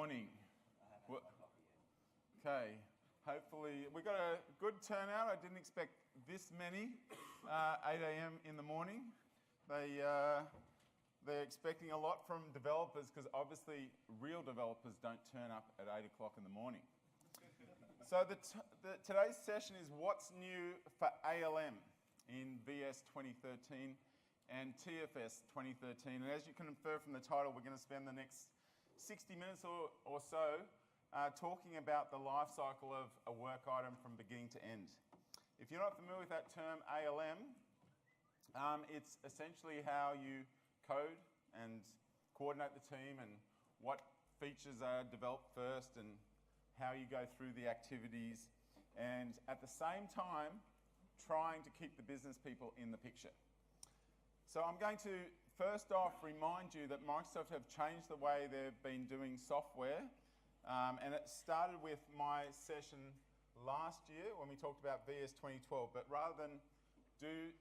morning. Okay, hopefully we got a good turnout. I didn't expect this many, 8 a.m. in the morning. They're expecting a lot from developers because obviously real developers don't turn up at 8 o'clock in the morning. So today's session is what's new for ALM in VS 2013 and TFS 2013. And as you can infer from the title, we're going to spend the next 60 minutes or so talking about the life cycle of a work item from beginning to end. If you're not familiar with that term, ALM, it's essentially how you code and coordinate the team and what features are developed first and how you go through the activities, and at the same time, trying to keep the business people in the picture. So I'm going to first off remind you that Microsoft have changed the way they've been doing software, and it started with my session last year when we talked about VS 2012, but rather than do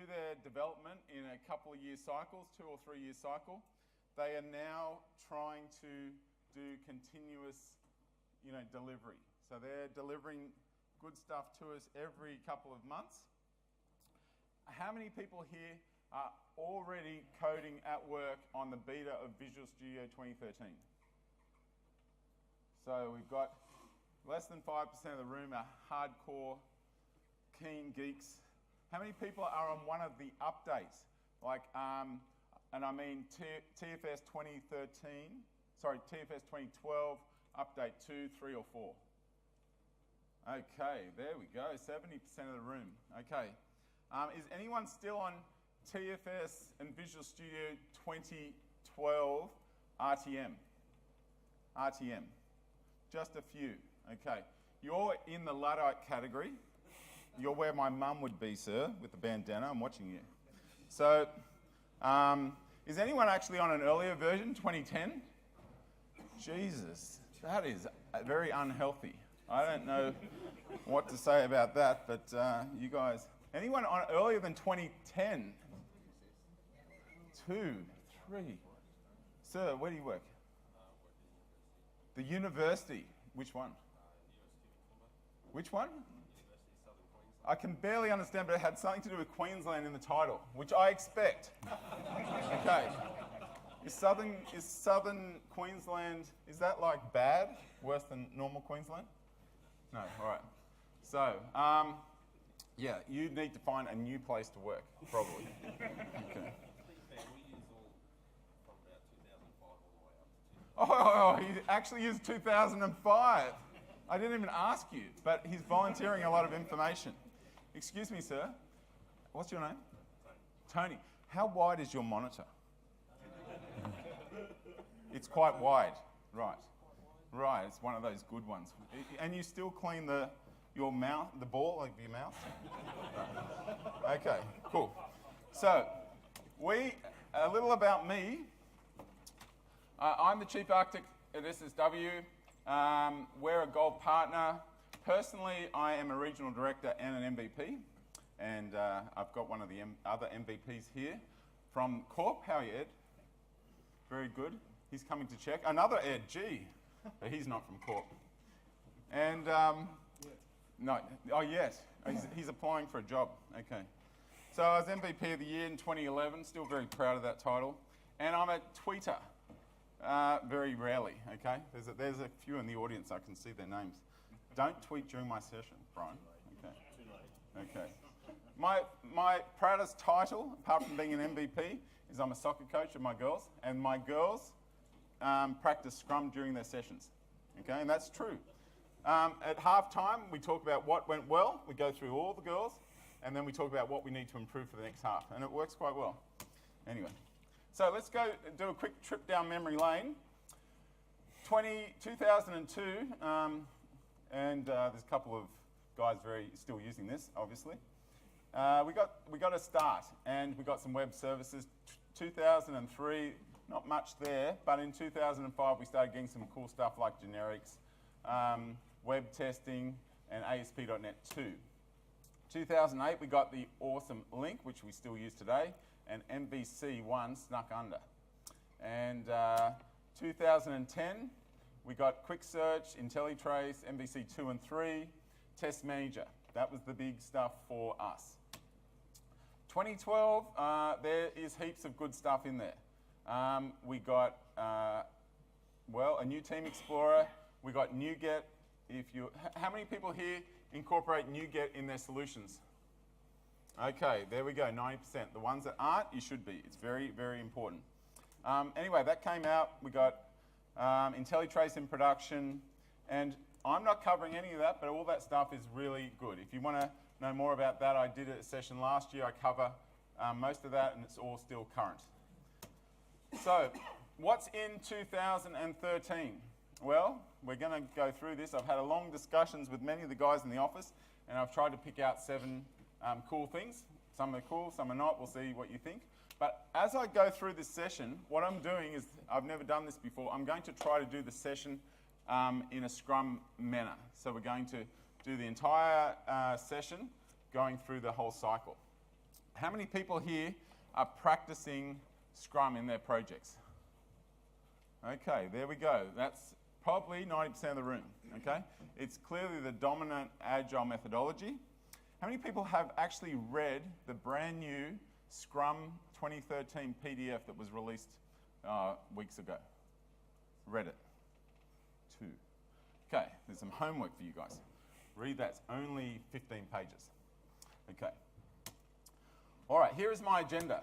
their development in a couple of year cycles, 2 or 3 year cycle, they are now trying to do continuous, delivery. So they're delivering good stuff to us every couple of months. How many people here are already coding at work on the beta of Visual Studio 2013? So we've got less than 5% of the room are hardcore, keen geeks. How many people are on one of the updates? And I mean TFS 2013, TFS 2012, update 2, 3, or 4. Okay, there we go, 70% of the room. Okay, is anyone still on TFS and Visual Studio 2012 RTM? RTM, just a few, okay. You're in the Luddite category. You're where my mum would be, sir, with the bandana. I'm watching you. So, is anyone actually on an earlier version, 2010? Jesus, that is very unhealthy. I don't know what to say about that, but you guys, anyone on earlier than 2010? 2, 3. Sir, where do you work? The university. Which one? Which one? I can barely understand, but it had something to do with Queensland in the title, which I expect. Okay. Is southern Queensland, is that like bad? Worse than normal Queensland? No, all right. So, yeah, you need to find a new place to work, probably. Okay. Oh, he actually used 2005. I didn't even ask you, but he's volunteering a lot of information. Excuse me, sir. What's your name? Tony. How wide is your monitor? It's quite wide. Right. Right, it's one of those good ones. And you still clean your mouth, the ball of your mouth? Okay, cool. So, a little about me. I'm the Chief Architect at SSW. We're a Gold Partner. Personally, I am a Regional Director and an MVP. And I've got one of the other MVPs here from Corp. How are you, Ed? Very good. He's coming to check. Another Ed, gee. But he's not from Corp. And, no, oh yes, he's applying for a job. Okay. So I was MVP of the year in 2011, still very proud of that title. And I'm a tweeter, very rarely, okay? There's a few in the audience, I can see their names. Don't tweet during my session, Brian. Okay. Okay. My proudest title, apart from being an MVP, is I'm a soccer coach of my girls, and my girls practice Scrum during their sessions, okay, and that's true. At halftime, we talk about what went well, we go through all the girls, and then we talk about what we need to improve for the next half, and it works quite well. Anyway, so let's go do a quick trip down memory lane. 2002, and there's a couple of guys still using this, obviously. We got a start, and we got some web services. 2003, not much there, but in 2005 we started getting some cool stuff like generics, web testing, and ASP.NET 2. 2008 we got the awesome Link, which we still use today, and MVC1 snuck under. And 2010, we got Quick Search, IntelliTrace, MVC 2 and 3, Test Manager. That was the big stuff for us. 2012, there is heaps of good stuff in there. We got, well, a new Team Explorer. We got NuGet. How many people here incorporate NuGet in their solutions? Okay, there we go, 90%. The ones that aren't, you should be. It's very, very important. Anyway, that came out. We got IntelliTrace in production. And I'm not covering any of that, but all that stuff is really good. If you want to know more about that, I did a session last year. I cover most of that, and it's all still current. So, what's in 2013? Well, we're going to go through this. I've had long discussions with many of the guys in the office, and I've tried to pick out 7 cool things. Some are cool, some are not. We'll see what you think. But as I go through this session, what I'm doing is, I've never done this before, I'm going to try to do the session in a Scrum manner. So we're going to do the entire session going through the whole cycle. How many people here are practicing Scrum in their projects? Okay, there we go. That's probably 90% of the room, okay? It's clearly the dominant agile methodology. How many people have actually read the brand new Scrum 2013 PDF that was released weeks ago? Read it? 2. Okay, there's some homework for you guys. Read that. It's only 15 pages. Okay. All right, here is my agenda.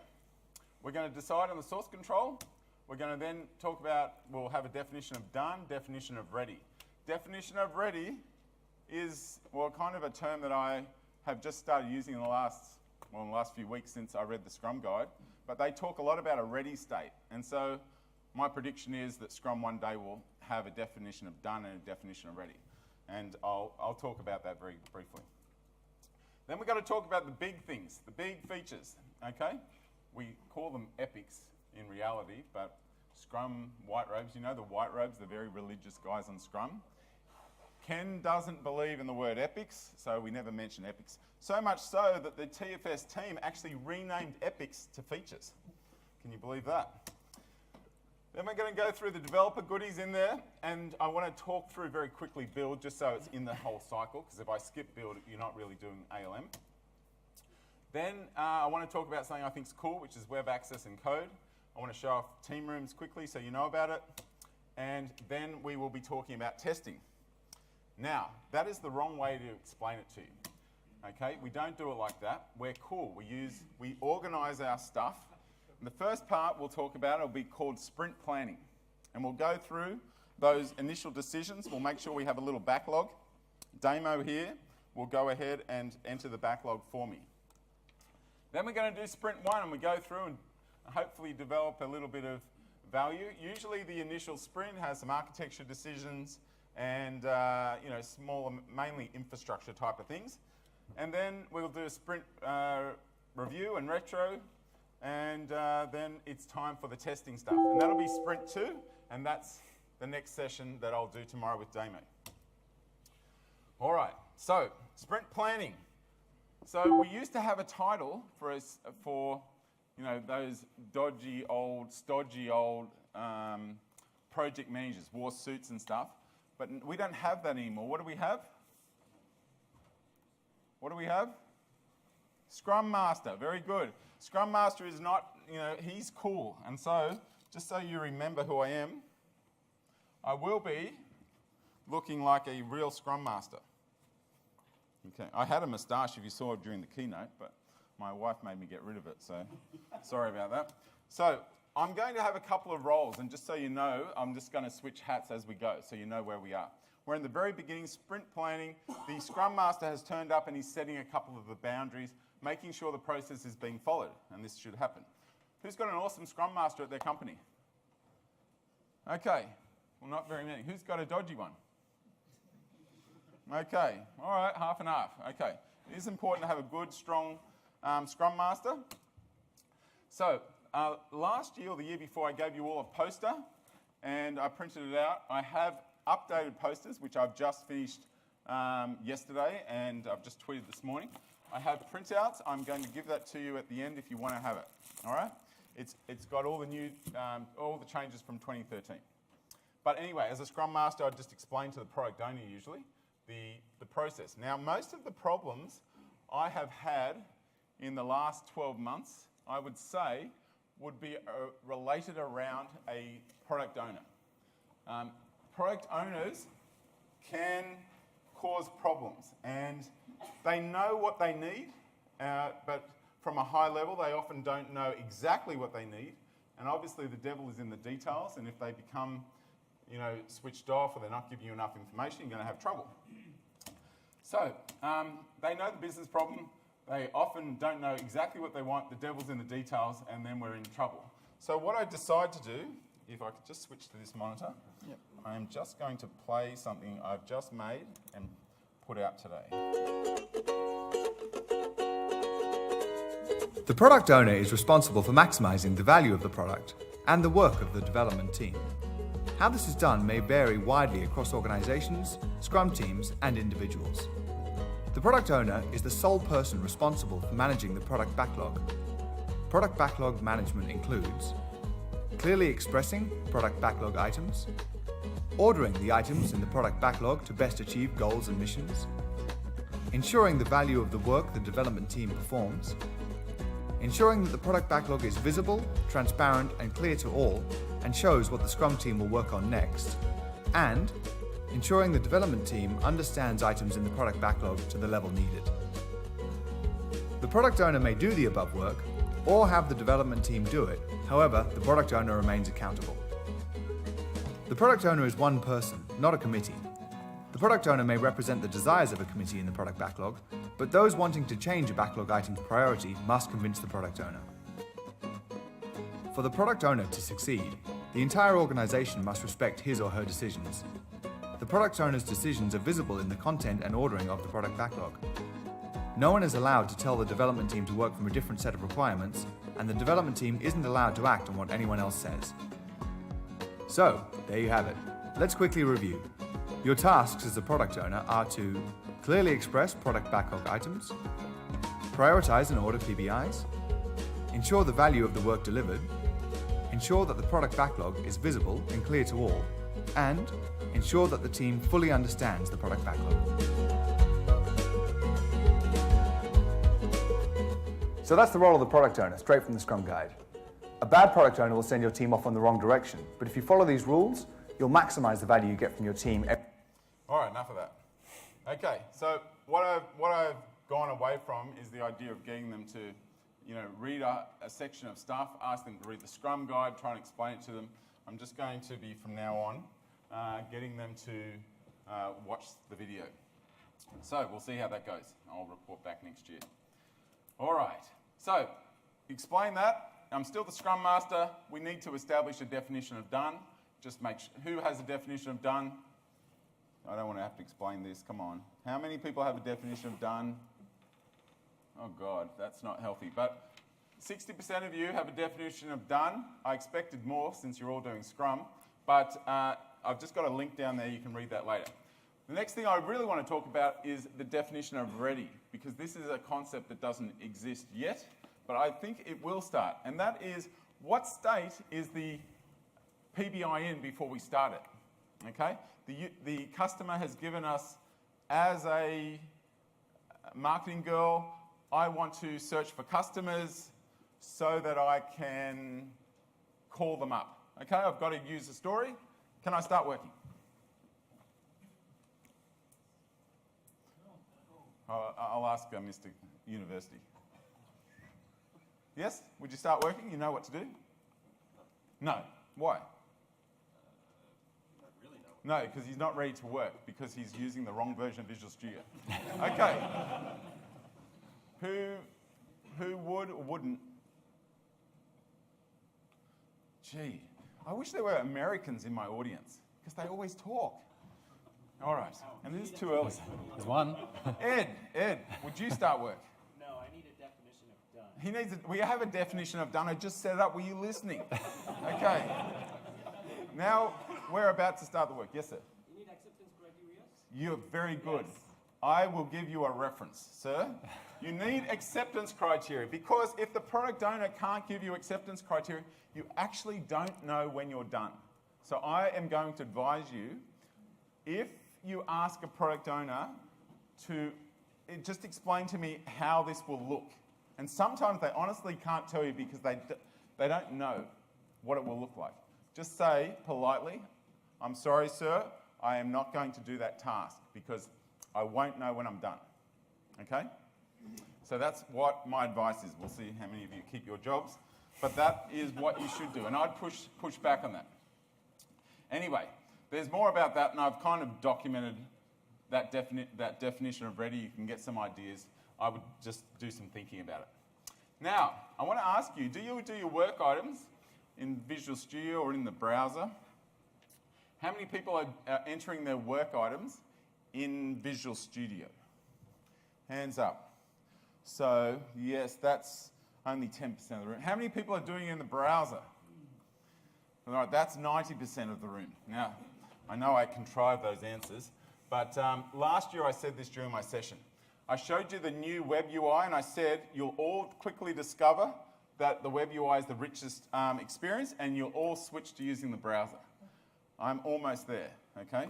We're going to decide on the source control. We're going to then talk about, we'll have a definition of done, definition of ready. Definition of ready is, well, kind of a term that I have just started using in the last few weeks since I read the Scrum Guide. But they talk a lot about a ready state. And so my prediction is that Scrum one day will have a definition of done and a definition of ready. And I'll talk about that very briefly. Then we've got to talk about the big things, the big features, okay? We call them epics in reality, but Scrum white robes, you know the white robes, the very religious guys on Scrum. Ken doesn't believe in the word epics, so we never mention epics. So much so that the TFS team actually renamed epics to features. Can you believe that? Then we're going to go through the developer goodies in there, and I want to talk through very quickly build, just so it's in the whole cycle, because if I skip build, you're not really doing ALM. Then I want to talk about something I think is cool, which is web access and code. I want to show off team rooms quickly so you know about it. And then we will be talking about testing. Now, that is the wrong way to explain it to you. Okay, we don't do it like that. We're cool. We organize our stuff. And the first part we'll talk about will be called sprint planning. And we'll go through those initial decisions. We'll make sure we have a little backlog. Damo here will go ahead and enter the backlog for me. Then we're going to do sprint 1, and we go through and hopefully develop a little bit of value. Usually the initial sprint has some architecture decisions and smaller, mainly infrastructure type of things. And then we'll do a sprint review and retro, and then it's time for the testing stuff. And that'll be sprint 2, and that's the next session that I'll do tomorrow with Damo. All right, so sprint planning. So we used to have a title for those dodgy old, stodgy old project managers, wore suits and stuff. But we don't have that anymore. What do we have? What do we have? Scrum Master. Very good. Scrum Master is not, he's cool. And so, just so you remember who I am, I will be looking like a real Scrum Master. Okay. I had a moustache, if you saw it during the keynote, but my wife made me get rid of it, so sorry about that. So I'm going to have a couple of roles, and just so you know, I'm just going to switch hats as we go, so you know where we are. We're in the very beginning, sprint planning. The Scrum Master has turned up and he's setting a couple of the boundaries, making sure the process is being followed, and this should happen. Who's got an awesome Scrum Master at their company? Okay, well, not very many. Who's got a dodgy one? Okay, all right, half and half. Okay, it is important to have a good, strong Scrum Master. So last year or the year before, I gave you all a poster, and I printed it out. I have updated posters, which I've just finished yesterday, and I've just tweeted this morning. I have printouts. I'm going to give that to you at the end if you want to have it. All right? It's got all the new, all the changes from 2013. But anyway, as a Scrum Master, I'd just explain to the product owner usually the process. Now, most of the problems I have had in the last 12 months, I would say, would be related around a product owner. Product owners can cause problems, and they know what they need, but from a high level, they often don't know exactly what they need. And obviously, the devil is in the details, and if they become switched off or they're not giving you enough information, you're going to have trouble. So, they know the business problem. They often don't know exactly what they want. The devil's in the details, and then we're in trouble. So what I decide to do, if I could just switch to this monitor, yep. I am just going to play something I've just made and put out today. The product owner is responsible for maximizing the value of the product and the work of the development team. How this is done may vary widely across organizations, Scrum teams, and individuals. The product owner is the sole person responsible for managing the product backlog. Product backlog management includes clearly expressing product backlog items, ordering the items in the product backlog to best achieve goals and missions, ensuring the value of the work the development team performs, ensuring that the product backlog is visible, transparent, and clear to all, and shows what the Scrum team will work on next, and ensuring the development team understands items in the product backlog to the level needed. The product owner may do the above work, or have the development team do it. However, the product owner remains accountable. The product owner is one person, not a committee. The product owner may represent the desires of a committee in the product backlog, but those wanting to change a backlog item's priority must convince the product owner. For the product owner to succeed, the entire organization must respect his or her decisions. The product owner's decisions are visible in the content and ordering of the product backlog. No one is allowed to tell the development team to work from a different set of requirements, and the development team isn't allowed to act on what anyone else says. So, there you have it. Let's quickly review. Your tasks as a product owner are to clearly express product backlog items, prioritize and order PBIs, ensure the value of the work delivered, ensure that the product backlog is visible and clear to all, and ensure that the team fully understands the product backlog. So that's the role of the product owner, straight from the Scrum Guide. A bad product owner will send your team off on the wrong direction, but if you follow these rules, you'll maximize the value you get from your team. All right, enough of that. Okay, so what I've gone away from is the idea of getting them to, read a section of stuff, ask them to read the Scrum Guide, try and explain it to them. I'm just going to be, from now on, getting them to watch the video. So we'll see how that goes. I'll report back next year. All right, so explain that. I'm still the Scrum Master. We need to establish a definition of done. Just make sure, who has a definition of done? I don't want to have to explain this, come on. How many people have a definition of done? Oh God, that's not healthy. But 60% of you have a definition of done. I expected more since you're all doing Scrum, but I've just got a link down there, you can read that later. The next thing I really want to talk about is the definition of ready, because this is a concept that doesn't exist yet, but I think it will start. And that is, what state is the PBI in before we start it? Okay? The customer has given us, as a marketing girl, I want to search for customers so that I can call them up. Okay, I've got to use a story. Can I start working? I'll ask Mr. University. Yes? Would you start working? You know what to do? No. Why? No, because he's not ready to work, because he's using the wrong version of Visual Studio. Okay. Who would or wouldn't? Gee, I wish there were Americans in my audience, because they always talk. All right, and this is too early. There's one. Ed, would you start work? No, I need a definition of done. We have a definition of done. I just set it up. Were you listening? Okay. Now we're about to start the work. Yes, sir? You need acceptance criteria? You're very good. Yes. I will give you a reference, sir. You need acceptance criteria, because if the product owner can't give you acceptance criteria, you actually don't know when you're done. So I am going to advise you, if you ask a product owner to just explain to me how this will look. And sometimes they honestly can't tell you because they don't know what it will look like. Just say politely, I'm sorry, sir, I am not going to do that task because I won't know when I'm done. Okay? So that's what my advice is. We'll see how many of you keep your jobs. But that is what you should do. And I'd push back on that. Anyway, there's more about that, and I've kind of documented that definition of ready. You can get some ideas. I would just do some thinking about it. Now, I want to ask you, do you do your work items in Visual Studio or in the browser? How many people are entering their work items in Visual Studio? Hands up. So, yes, that's only 10% of the room. How many people are doing it in the browser? All right, that's 90% of the room. Now, I know I contrived those answers, but last year I said this during my session. I showed you the new web UI and I said you'll all quickly discover that the web UI is the richest experience and you'll all switch to using the browser. I'm almost there, okay?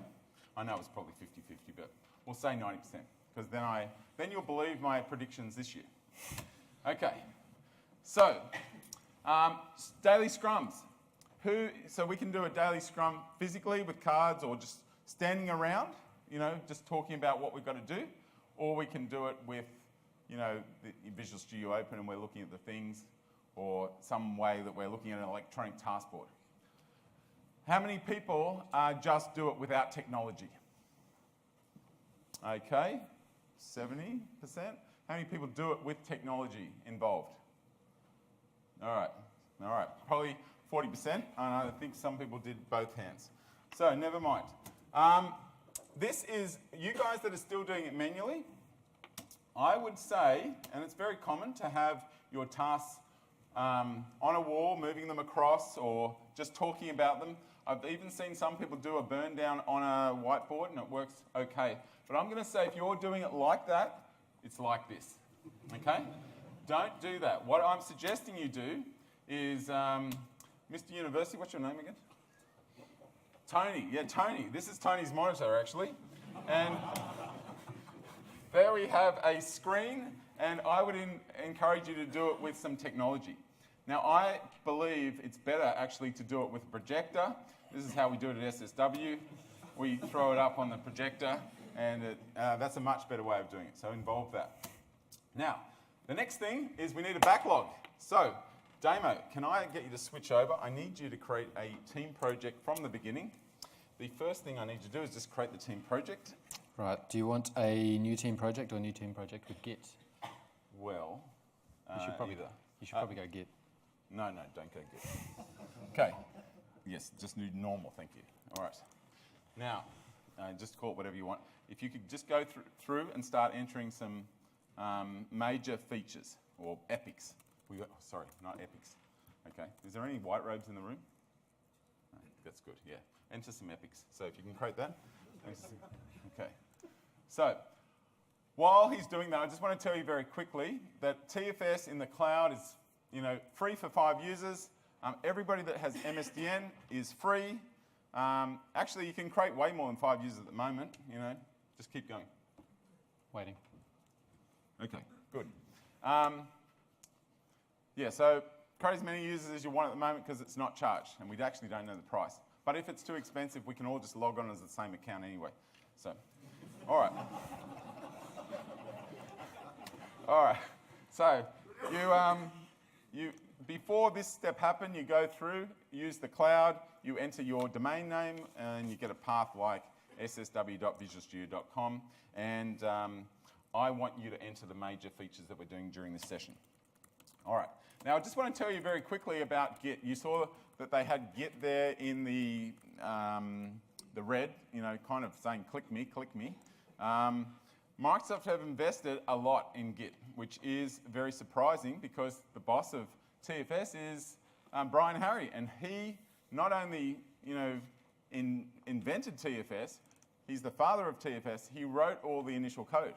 I know it's probably 50-50, but we'll say 90%, because then you'll believe my predictions this year. Okay, so daily scrums. So we can do a daily scrum physically with cards or just standing around, just talking about what we've got to do, or we can do it with, the Visual Studio open and we're looking at the things, or some way that we're looking at an electronic task board. How many people just do it without technology? Okay, 70%. How many people do it with technology involved? All right, probably 40%, and I think some people did both hands. So never mind. This is, you guys that are still doing it manually, I would say, and it's very common to have your tasks on a wall, moving them across, or just talking about them. I've even seen some people do a burn down on a whiteboard, and it works okay. But I'm going to say if you're doing it like that, it's like this, okay? Don't do that. What I'm suggesting you do is, Mr. University, what's your name again? Tony. Yeah, Tony. This is Tony's monitor, actually. And there we have a screen, and I would encourage you to do it with some technology. Now, I believe it's better actually to do it with a projector. This is how we do it at SSW. We throw it up on the projector, and that's a much better way of doing it. So involve that. Now, the next thing is we need a backlog. So, Damo, can I get you to switch over? I need you to create a team project from the beginning. The first thing I need to do is just create the team project. Right. Do you want a new team project or a new team project with Git? Well, You should probably go Git. No, don't go Git. Okay. Yes, just do normal, thank you. All right. Now, just call it whatever you want. If you could just go through and start entering some major features or epics. Sorry, not epics. Okay. Is there any white robes in the room? No, that's good, yeah. Enter some epics. So if you can create that. Okay. So, while he's doing that, I just want to tell you very quickly that TFS in the cloud is, free for 5 users. Everybody that has MSDN is free. Actually, you can create way more than 5 users at the moment. Just keep going. Waiting. Okay, good. Yeah, so create as many users as you want at the moment because it's not charged, and we actually don't know the price. But if it's too expensive, we can all just log on as the same account anyway. So, all right. All right. So, you before this step happened, you go through, use the cloud, you enter your domain name, and you get a path like ssw.visualstudio.com. And I want you to enter the major features that we're doing during this session. All right. Now, I just want to tell you very quickly about Git. You saw that they had Git there in the red, kind of saying, click me, click me. Microsoft have invested a lot in Git, which is very surprising because the boss of TFS is Brian Harry, and he not only, invented TFS, he's the father of TFS, he wrote all the initial code.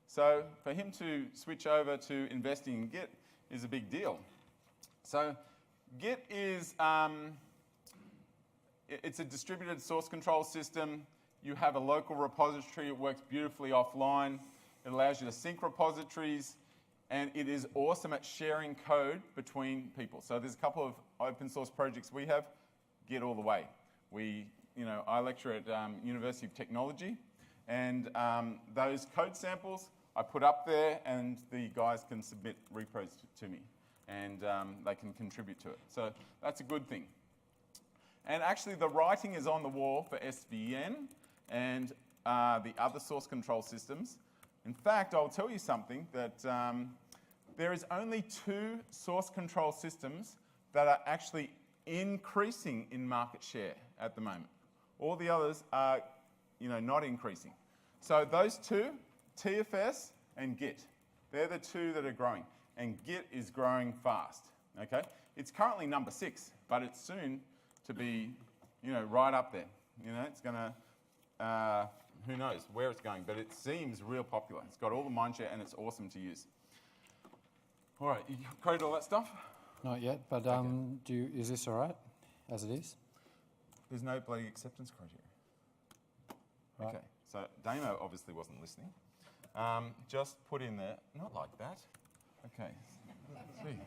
So for him to switch over to investing in Git is a big deal. So Git is it's a distributed source control system. You have a local repository. It works beautifully offline. It allows you to sync repositories. And it is awesome at sharing code between people. So there's a couple of open source projects we have. Git all the way. I lecture at University of Technology, and those code samples I put up there, and the guys can submit repos to me, and they can contribute to it. So that's a good thing. And actually, the writing is on the wall for SVN and the other source control systems. In fact, I'll tell you something, that there is only 2 source control systems that are actually increasing in market share at the moment. All the others are, not increasing. So those 2, TFS and Git, they're the 2 that are growing. And Git is growing fast, okay? It's currently number 6, but it's soon to be, right up there. It's going to, who knows where it's going, but it seems real popular. It's got all the mindshare and it's awesome to use. All right, you coded all that stuff? Not yet, but is this all right as it is? There's no bloody acceptance criteria. Right. Okay, so Damo obviously wasn't listening. Just put in there, not like that. Okay, let's see.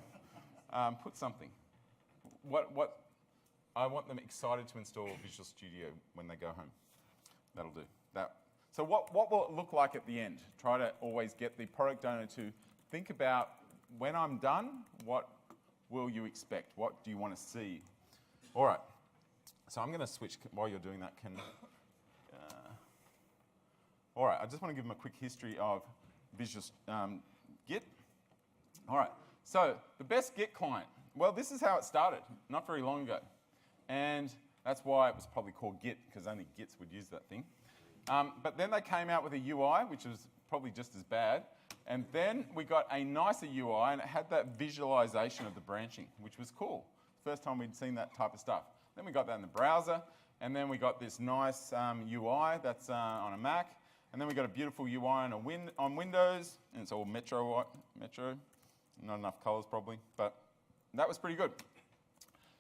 Put something. What? I want them excited to install Visual Studio when they go home. That'll do. So what will it look like at the end? Try to always get the product owner to think about, when I'm done, what will you expect? What do you want to see? All right. So I'm going to switch while you're doing that. All right. I just want to give them a quick history of Visual Git. All right. So the best Git client. Well, this is how it started, not very long ago. And that's why it was probably called Git, because only Gits would use that thing. But then they came out with a UI, which was probably just as bad. And then we got a nicer UI, and it had that visualization of the branching, which was cool. First time we'd seen that type of stuff. Then we got that in the browser, and then we got this nice UI that's on a Mac. And then we got a beautiful UI on Windows, and it's all Metro. Not enough colors probably, but that was pretty good.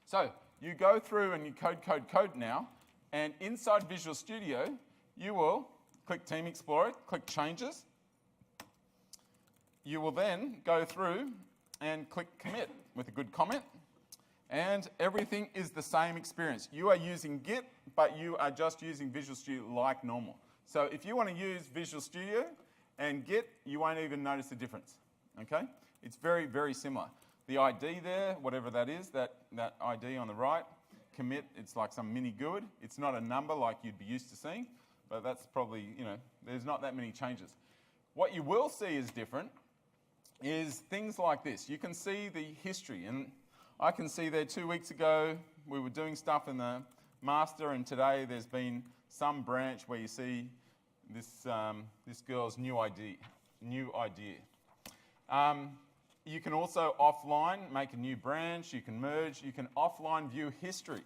So you go through and you code now, and inside Visual Studio, you will click Team Explorer, click Changes. You will then go through and click Commit with a good comment, and everything is the same experience. You are using Git, but you are just using Visual Studio like normal. So if you want to use Visual Studio and Git, you won't even notice the difference, okay? It's very, very similar. The ID there, whatever that is, that ID on the right, commit, it's like some mini GUID. It's not a number like you'd be used to seeing, but that's probably, there's not that many changes. What you will see is different is things like this. You can see the history, and I can see there 2 weeks ago we were doing stuff in the master, and today there's been some branch where you see this girl's new idea. You can also offline make a new branch. You can merge. You can offline view history.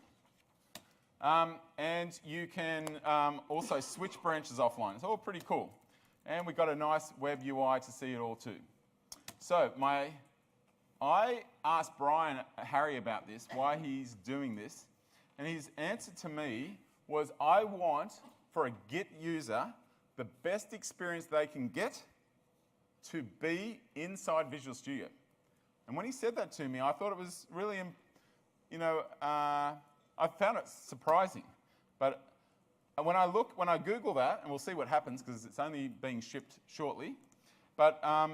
And you can also switch branches offline. It's all pretty cool. And we've got a nice web UI to see it all too. So I asked Brian Harry about this, why he's doing this. And his answer to me was, I want, for a Git user, the best experience they can get to be inside Visual Studio. And when he said that to me, I thought it was really, I found it surprising. But when I Google that, and we'll see what happens because it's only being shipped shortly, but out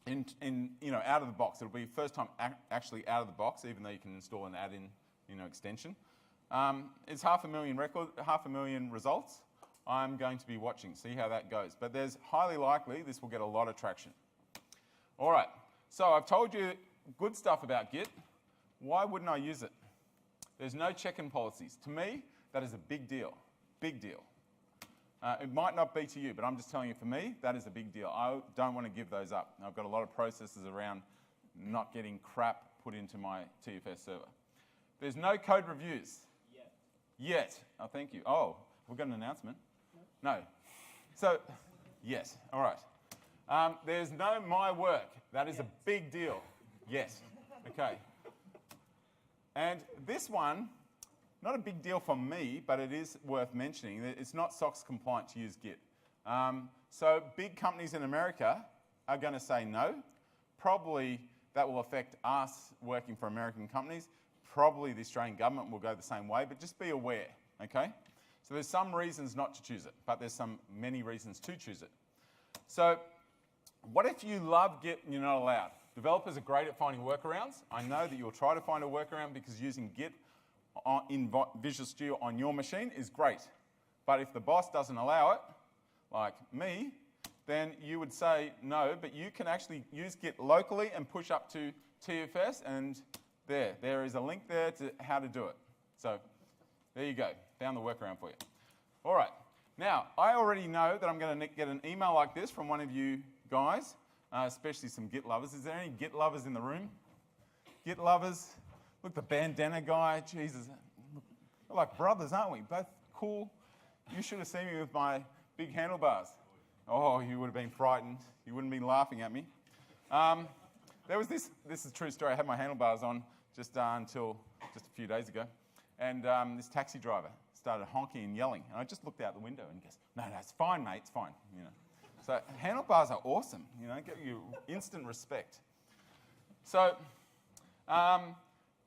of the box, it'll be first time actually out of the box, even though you can install an add-in, extension. It's 500,000 results. I'm going to be watching, see how that goes. But there's highly likely this will get a lot of traction. All right, so I've told you good stuff about Git. Why wouldn't I use it? There's no check-in policies. To me, that is a big deal, big deal. It might not be to you, but I'm just telling you, for me, that is a big deal. I don't want to give those up. I've got a lot of processes around not getting crap put into my TFS server. There's no code reviews. Yet. Oh, thank you. Oh, we've got an announcement. No. So, yes. All right. There's no my work. That is a big deal. Yes. Okay. And this one, not a big deal for me, but it is worth mentioning that it's not SOX compliant to use Git. So big companies in America are going to say no. Probably that will affect us working for American companies. Probably the Australian government will go the same way, but just be aware, okay? So there's some reasons not to choose it, but there's many reasons to choose it. So what if you love Git and you're not allowed? Developers are great at finding workarounds. I know that you'll try to find a workaround because using Git in Visual Studio on your machine is great. But if the boss doesn't allow it, like me, then you would say no, but you can actually use Git locally and push up to TFS, and there is a link there to how to do it. So there you go, found the workaround for you. All right, now I already know that I'm going to get an email like this from one of you guys, especially some Git lovers. Is there any Git lovers in the room? Git lovers? Look, the bandana guy, Jesus. We're like brothers, aren't we? Both cool. You should have seen me with my big handlebars. Oh, you would have been frightened. You wouldn't be laughing at me. There was this is a true story. I had my handlebars on just until just a few days ago. And this taxi driver started honking and yelling. And I just looked out the window and goes, no, it's fine, mate, it's fine. You know. So handlebars are awesome. You know, get you instant respect. So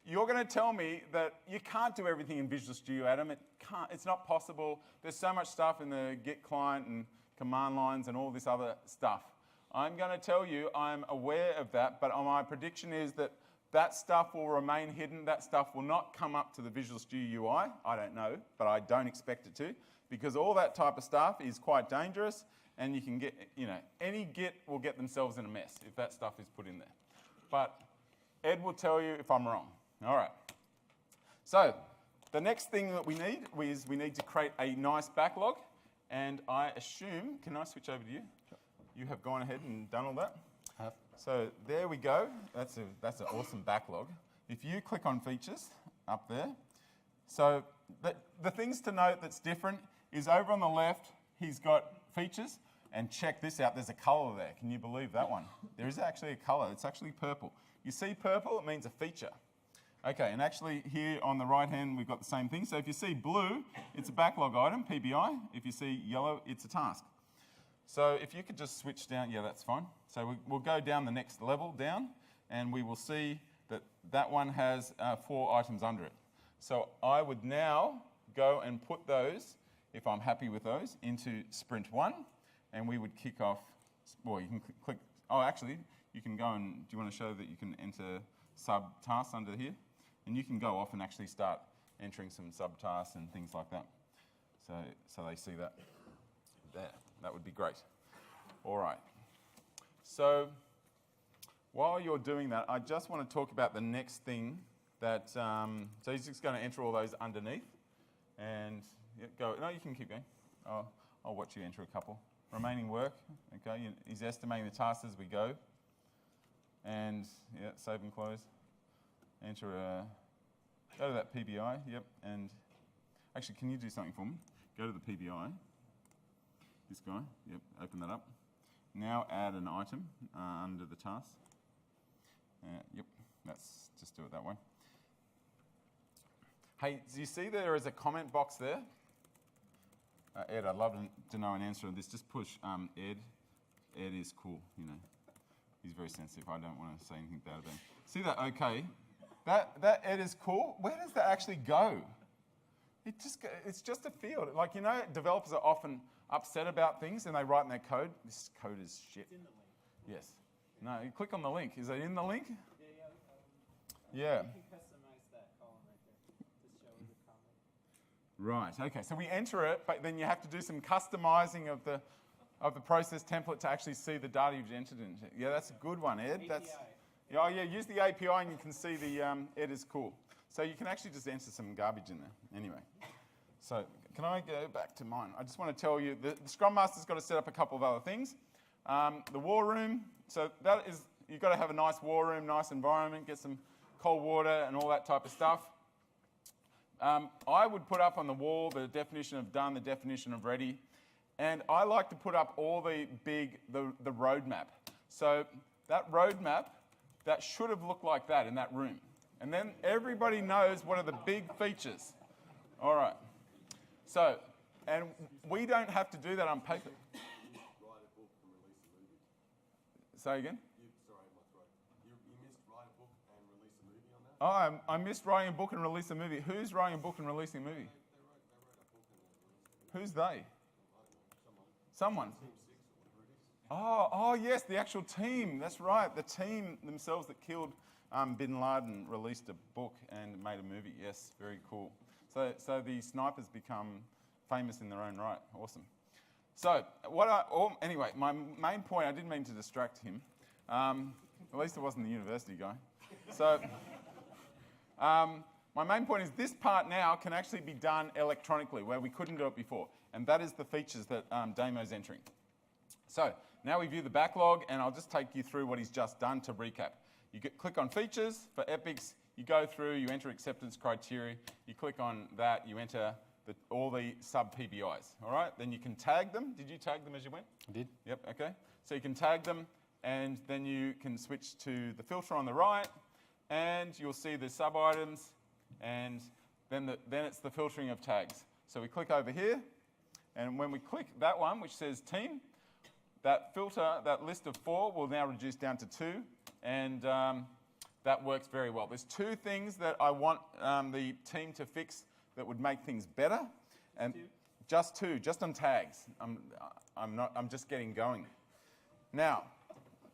you're going to tell me that you can't do everything in Visual Studio, Adam. It's not possible. There's so much stuff in the Git client and command lines and all this other stuff. I'm going to tell you I'm aware of that, but my prediction is that that stuff will remain hidden. That stuff will not come up to the Visual Studio UI. I don't know, but I don't expect it to, because all that type of stuff is quite dangerous, and you can get, you know, any Git will get themselves in a mess if that stuff is put in there. But Ed will tell you if I'm wrong. All right. So the next thing that we need is we need to create a nice backlog. And I assume, can I switch over to you? Sure. You have gone ahead and done all that? I have. So there we go. That's an awesome backlog. If you click on features up there, so the things to note that's different is over on the left, he's got features. And check this out, there's a color there. Can you believe that one? There is actually a color. It's actually purple. You see purple, it means a feature. Okay, and actually here on the right hand, we've got the same thing. So if you see blue, it's a backlog item, PBI. If you see yellow, it's a task. So if you could just switch down, yeah, that's fine. So we'll go down the next level down, and we will see that that one has 4 items under it. So I would now go and put those, if I'm happy with those, into sprint 1, and we would kick off, well, you can click, oh, actually, you can go and, do you want to show that you can enter sub-tasks under here? And you can go off and actually start entering some sub-tasks and things like that. So they see that there. That would be great. All right. So while you're doing that, I just want to talk about the next thing that, so he's just going to enter all those underneath. And go, no, you can keep going. I'll watch you enter a couple. Remaining work, okay, he's estimating the tasks as we go. And, yeah, save and close. Enter go to that PBI, yep, and actually, can you do something for me? Go to the PBI, this guy, yep, open that up. Now add an item under the task. Yep, let's just do it that way. Hey, do you see there is a comment box there? Ed, I'd love to know an answer on this. Just push Ed. Ed is cool, you know. He's very sensitive. I don't want to say anything bad about him. See that? Okay. That Ed is cool. Where does that actually go? It's just a field. Like, you know, developers are often upset about things and they write in their code. This code is shit. It's in the link. Yes. No, you click on the link. Is it in the link? Yeah. Yeah. You can customize that column right there to show the comment. Right. Okay. So we enter it, but then you have to do some customizing of the process template to actually see the data you've entered into. Yeah, that's a good one, Ed. API. That's. Oh yeah, use the API and you can see the Ed is cool. So you can actually just enter some garbage in there. Anyway, so can I go back to mine? I just want to tell you the Scrum Master's got to set up a couple of other things. The war room. So that is, you've got to have a nice war room, nice environment, get some cold water and all that type of stuff. I would put up on the wall the definition of done, the definition of ready, and I like to put up all the roadmap. So that roadmap, that should have looked like that in that room. And then everybody knows what are the big features. All right. So, and we don't have to do that on paper. Write a book and release a movie. Say again? Sorry, my throat. You missed write a book and release a movie on that? Oh, I missed writing a book and release a movie. Who's writing a book and releasing a movie? They wrote a book and they released it. Who's they? I don't know, someone. Someone. Team 6 or whatever it is. Oh, yes, the actual team. That's right. The team themselves that killed Bin Laden released a book and made a movie. Yes, very cool. So the snipers become famous in their own right. Awesome. So anyway, my main point, I didn't mean to distract him. At least it wasn't the university guy. So my main point is this part now can actually be done electronically where we couldn't do it before. And that is the features that Damo's entering. So now we view the backlog, and I'll just take you through what he's just done to recap. You click on features for epics, you go through, you enter acceptance criteria, you click on that, you enter all the sub-PBIs, all right? Then you can tag them. Did you tag them as you went? I did. Yep, okay. So you can tag them, and then you can switch to the filter on the right, and you'll see the sub-items, and then it's the filtering of tags. So we click over here, and when we click that one, which says team, that filter, that list of 4 will now reduce down to 2, and that works very well. There's 2 things that I want the team to fix that would make things better, and just 2, just on tags. I'm just getting going. Now,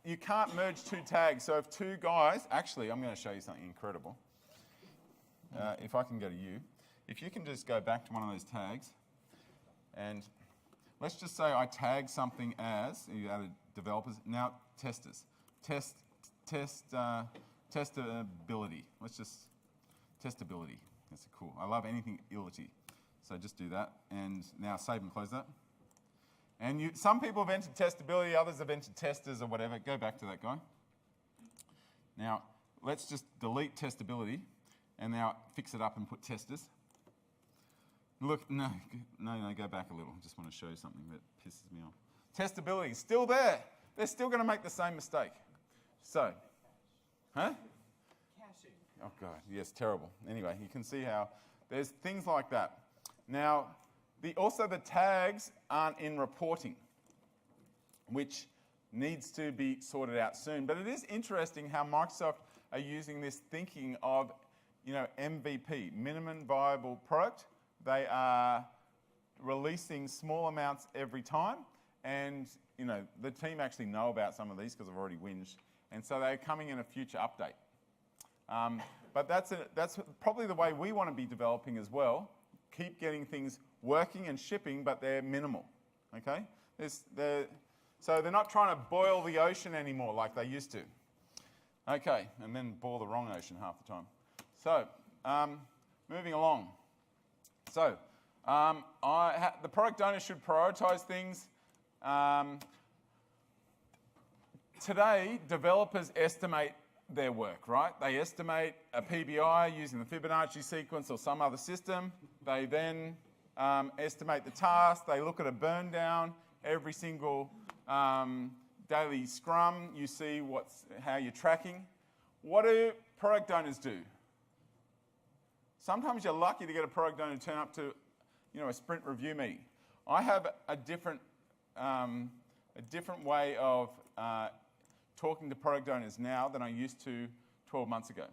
you can't merge 2 tags, so if 2 guys, actually, I'm going to show you something incredible. If I can go to you, if you can just go back to one of those tags, and let's just say I tag something as, you added developers, now testers. Testability. Let's just, testability. That's cool. I love anything ability. So just do that, and now save and close that. And some people have entered testability, others have entered testers or whatever. Go back to that guy. Now, let's just delete testability, and now fix it up and put testers. Look, no, go back a little. I just want to show you something that pisses me off. Testability, still there. They're still going to make the same mistake. So, huh? Caching. Oh, God, yes, terrible. Anyway, you can see how there's things like that. Now, also the tags aren't in reporting, which needs to be sorted out soon. But it is interesting how Microsoft are using this thinking of, MVP, minimum viable product. They are releasing small amounts every time, and the team actually know about some of these because I've already whinged, and so they're coming in a future update. But that's probably the way we want to be developing as well. Keep getting things working and shipping, but they're minimal. Okay, so they're not trying to boil the ocean anymore like they used to. Okay, and then boil the wrong ocean half the time. So moving along. So, the product owner should prioritize things. Today, developers estimate their work, right? They estimate a PBI using the Fibonacci sequence or some other system. They then estimate the task. They look at a burn down. Every single daily scrum, you see how you're tracking. What do product owners do? Sometimes you're lucky to get a product owner to turn up to, a sprint review meeting. I have a different way of talking to product owners now than I used to 12 months ago.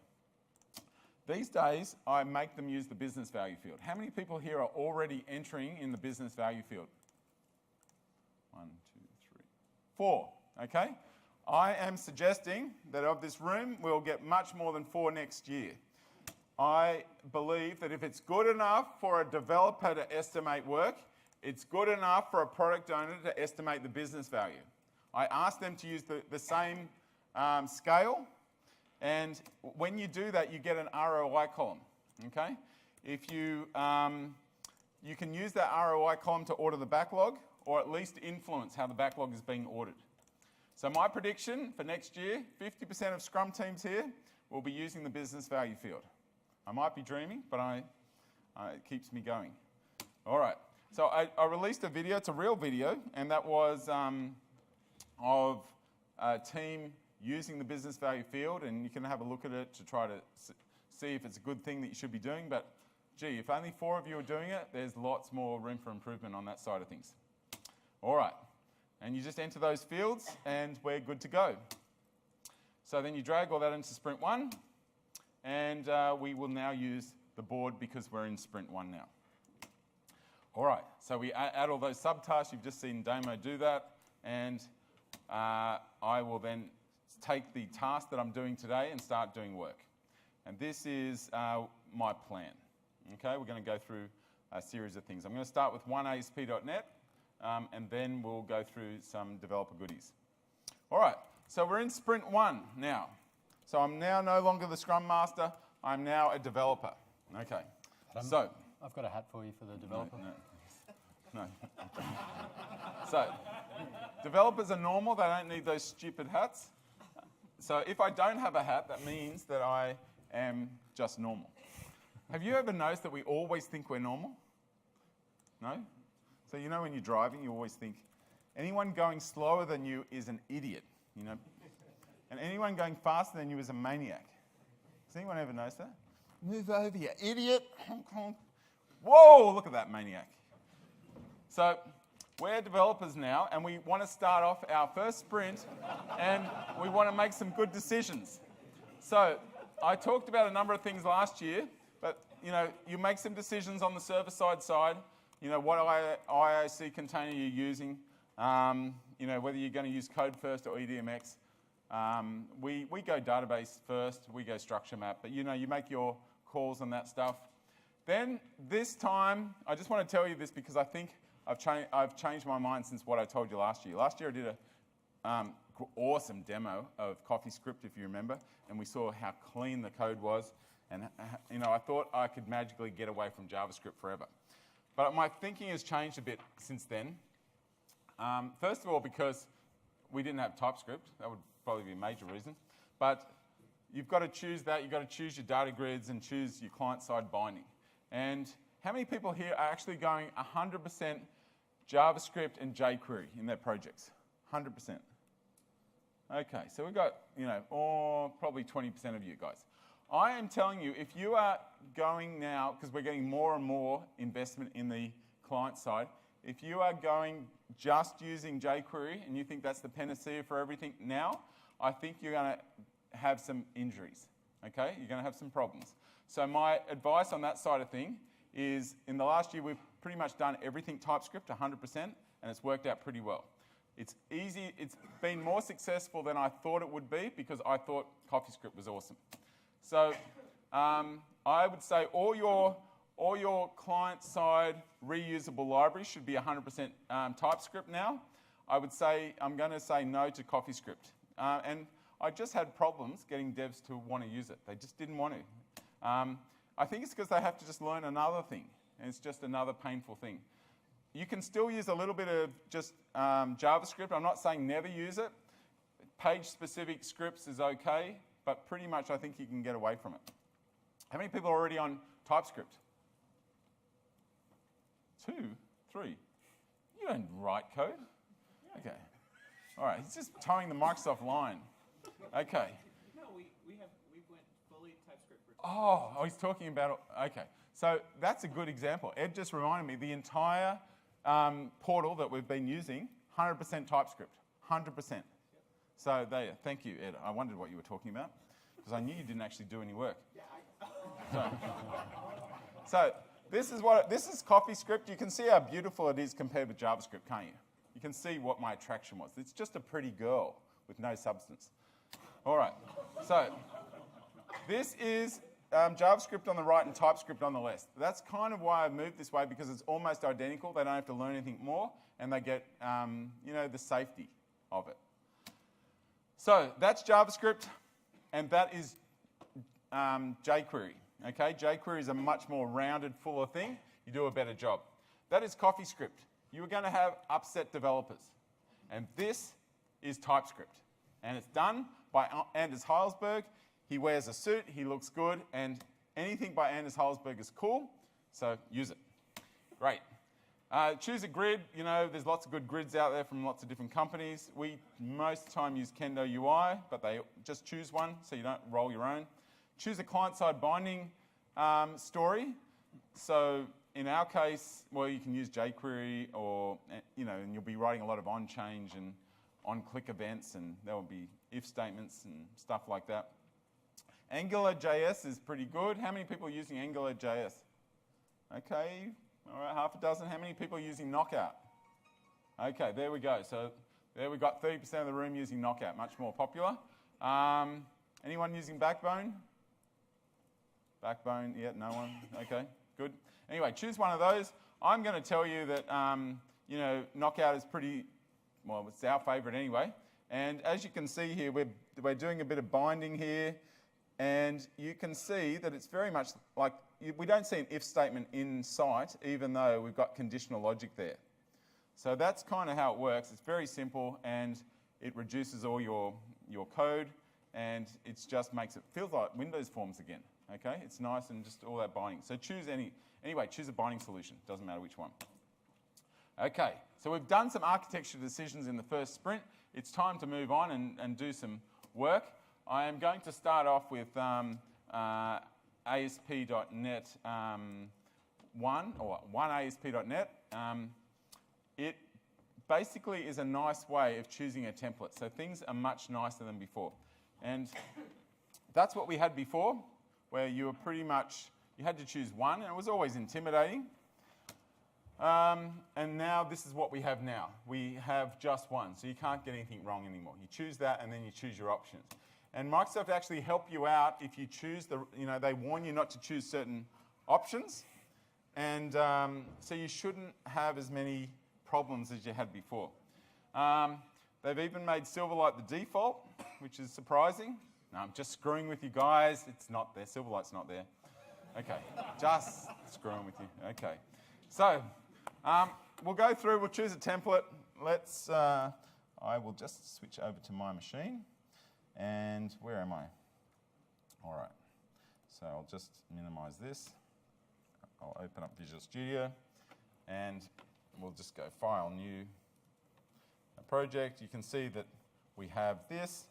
These days, I make them use the business value field. How many people here are already entering in the business value field? 1, 2, 3, 4. Okay? I am suggesting that of this room, we'll get much more than 4 next year. I believe that if it's good enough for a developer to estimate work, it's good enough for a product owner to estimate the business value. I ask them to use the same scale, and when you do that, you get an ROI column. Okay? If you can use that ROI column to order the backlog, or at least influence how the backlog is being ordered. So my prediction for next year, 50% of Scrum teams here will be using the business value field. I might be dreaming, but it keeps me going. All right. So I released a video. It's a real video, and that was of a team using the business value field, and you can have a look at it to try to see if it's a good thing that you should be doing. But gee, if only 4 of you are doing it, there's lots more room for improvement on that side of things. All right, and you just enter those fields and we're good to go. So then you drag all that into sprint 1, and we will now use the board because we're in sprint 1 now. All right, so we add all those subtasks. You've just seen Damo do that, and I will then take the task that I'm doing today and start doing work. And this is my plan. Okay, we're going to go through a series of things. I'm going to start with oneasp.net, and then we'll go through some developer goodies. All right, so we're in sprint 1 now. So I'm now no longer the Scrum Master. I'm now a developer. Okay, so I've got a hat for you for the developer. No. So, developers are normal. They don't need those stupid hats. So if I don't have a hat, that means that I am just normal. Have you ever noticed that we always think we're normal? No? So you know when you're driving, you always think, anyone going slower than you is an idiot, you know? And anyone going faster than you is a maniac. Has anyone ever noticed that? Move over, you idiot. Honk, honk. Whoa, look at that maniac. So we're developers now, and we want to start off our first sprint, and we want to make some good decisions. So I talked about a number of things last year, but you know, you make some decisions on the server-side side. You know, what IAC container you're using. You know, whether you're going to use code first or EDMX. We go database first. We go structure map. But you know, you make your calls on that stuff. Then this time, I just want to tell you this because I think I've changed my mind since what I told you last year. Last year I did an awesome demo of CoffeeScript, if you remember, and we saw how clean the code was. And you know, I thought I could magically get away from JavaScript forever. But my thinking has changed a bit since then. First of all, because we didn't have TypeScript. That would probably be a major reason. But you've got to choose that. You've got to choose your data grids and choose your client-side binding. And how many people here are actually going 100% JavaScript and jQuery in their projects? 100%. Okay, so we've got, you know, probably 20% of you guys. I am telling you, if you are going now, because we're getting more and more investment in the client side, if you are going just using jQuery and you think that's the panacea for everything now, I think you're going to have some injuries, okay? You're going to have some problems. So my advice on that side of thing is, in the last year, we've pretty much done everything TypeScript 100%, and it's worked out pretty well. It's easy. It's been more successful than I thought it would be because I thought CoffeeScript was awesome. So I would say all your client-side reusable libraries should be 100% TypeScript now. I would say I'm going to say no to CoffeeScript. And I just had problems getting devs to want to use it. They just didn't want to. I think it's because they have to just learn another thing, and it's just another painful thing. You can still use a little bit of just JavaScript. I'm not saying never use it. Page-specific scripts is okay, but pretty much I think you can get away from it. How many people are already on TypeScript? 2, 3. You don't write code. Okay. All right, he's just towing the Microsoft line. Okay. No, we went fully TypeScript for Oh, he's talking about, okay. So that's a good example. Ed just reminded me, the entire portal that we've been using, 100% TypeScript, 100%. Yep. So there, thank you, Ed. I wondered what you were talking about, because I knew you didn't actually do any work. Yeah, so this is CoffeeScript. You can see how beautiful it is compared with JavaScript, can't you? You can see what my attraction was. It's just a pretty girl with no substance. All right, so this is JavaScript on the right and TypeScript on the left. That's kind of why I moved this way, because it's almost identical. They don't have to learn anything more, and they get you know, the safety of it. So that's JavaScript, and that is jQuery. Okay, jQuery is a much more rounded, fuller thing. You do a better job. That is CoffeeScript. You are going to have upset developers, and this is TypeScript, and it's done by Anders Heilsberg. He wears a suit, he looks good, and anything by Anders Heilsberg is cool, so use it. Great. Choose a grid. You know, there's lots of good grids out there from lots of different companies. We most of the time use Kendo UI, but they just choose one, so you don't roll your own. Choose a client-side binding story. So in our case, well, you can use jQuery or, and you'll be writing a lot of on-change and on-click events, and there will be if statements and stuff like that. AngularJS is pretty good. How many people are using AngularJS? Okay, all right, half a dozen. How many people are using Knockout? Okay, there we go. So there we got 30% of the room using Knockout, much more popular. Anyone using Backbone? Backbone, yeah, no one. Okay, good. Anyway, choose one of those. I'm going to tell you that, Knockout is pretty, well, it's our favorite anyway. And as you can see here, we're doing a bit of binding here. And you can see that it's very much like, we don't see an if statement in sight, even though we've got conditional logic there. So that's kind of how it works. It's very simple, and it reduces all your code, and it just makes it feel like Windows Forms again. Okay, it's nice and just all that binding. So choose choose a binding solution. Doesn't matter which one. Okay, so we've done some architecture decisions in the first sprint. It's time to move on and do some work. I am going to start off with ASP.NET 1, or 1ASP.NET. It basically is a nice way of choosing a template. So things are much nicer than before. And that's what we had before, where you were pretty much, you had to choose one, and it was always intimidating. And now this is what we have now. We have just one, so you can't get anything wrong anymore. You choose that, and then you choose your options. And Microsoft actually help you out if you choose they warn you not to choose certain options. And so you shouldn't have as many problems as you had before. They've even made Silverlight the default, which is surprising. No, I'm just screwing with you guys. It's not there. Silverlight's not there. Okay, just screwing with you. Okay. So we'll go through. We'll choose a template. I will just switch over to my machine. And where am I? All right. So I'll just minimize this. I'll open up Visual Studio, and we'll just go File, New, Project. You can see that we have this,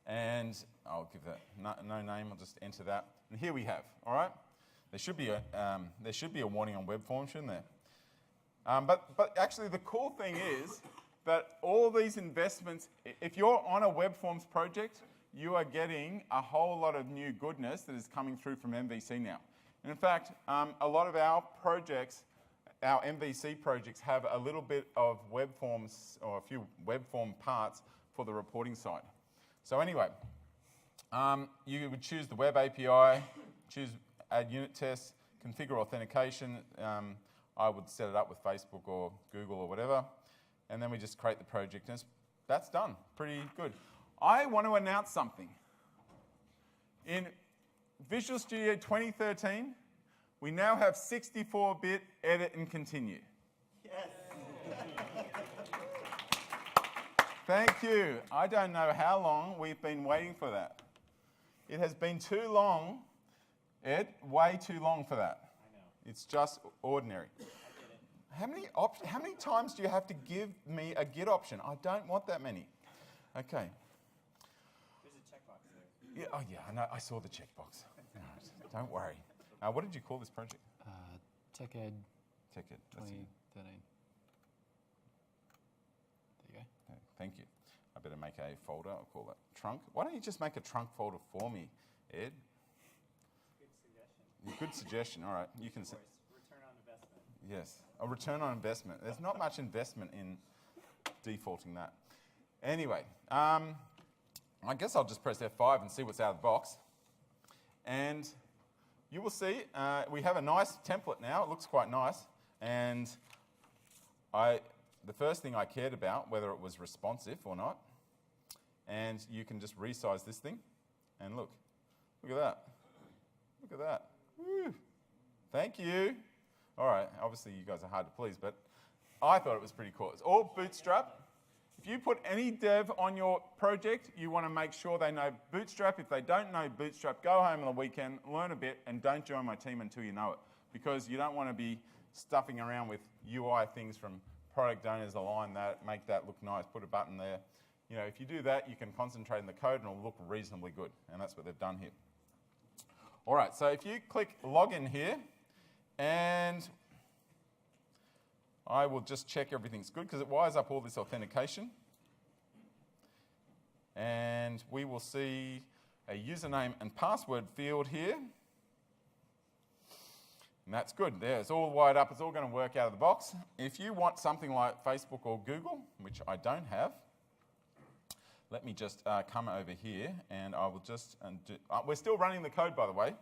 and I'll give that no name. I'll just enter that, and here we have. All right. There should be a warning on web form, shouldn't there? But actually, the cool thing is that all these investments, if you're on a web forms project, you are getting a whole lot of new goodness that is coming through from MVC now. And in fact, a lot of our projects, our MVC projects, have a little bit of web forms, or a few web form parts for the reporting side. So anyway, you would choose the web API, choose add unit tests, configure authentication. I would set it up with Facebook or Google or whatever. And then we just create the project, and that's done. Pretty good. I want to announce something. In Visual Studio 2013, we now have 64-bit edit and continue. Yes. Thank you. I don't know how long we've been waiting for that. It has been too long, Ed, way too long for that. I know. It's just ordinary. How many times do you have to give me a git option? I don't want that many. Okay. There's a checkbox there. Yeah, oh yeah, I know. I saw the checkbox. Right, don't worry. What did you call this project? TechEd TechEd. 2013. There you go. Okay, thank you. I better make a folder. I'll call that trunk. Why don't you just make a trunk folder for me, Ed? Good suggestion. Good suggestion. All right, you can. Of course, return on investment. Yes, a return on investment. There's not much investment in defaulting that. Anyway, I guess I'll just press F5 and see what's out of the box. And you will see we have a nice template now. It looks quite nice. And the first thing I cared about, whether it was responsive or not. And you can just resize this thing. And look at that. Look at that. Woo. Thank you. All right, obviously you guys are hard to please, but I thought it was pretty cool. It's all Bootstrap. If you put any dev on your project, you want to make sure they know Bootstrap. If they don't know Bootstrap, go home on the weekend, learn a bit, and don't join my team until you know it, because you don't want to be stuffing around with UI things from product owners, align that, make that look nice, put a button there. You know, if you do that, you can concentrate on the code and it'll look reasonably good, and that's what they've done here. All right, so if you click login here, and I will just check everything's good because it wires up all this authentication. And we will see a username and password field here. And that's good. There, it's all wired up. It's all going to work out of the box. If you want something like Facebook or Google, which I don't have, let me just come over here and I will just do... we're still running the code, by the way.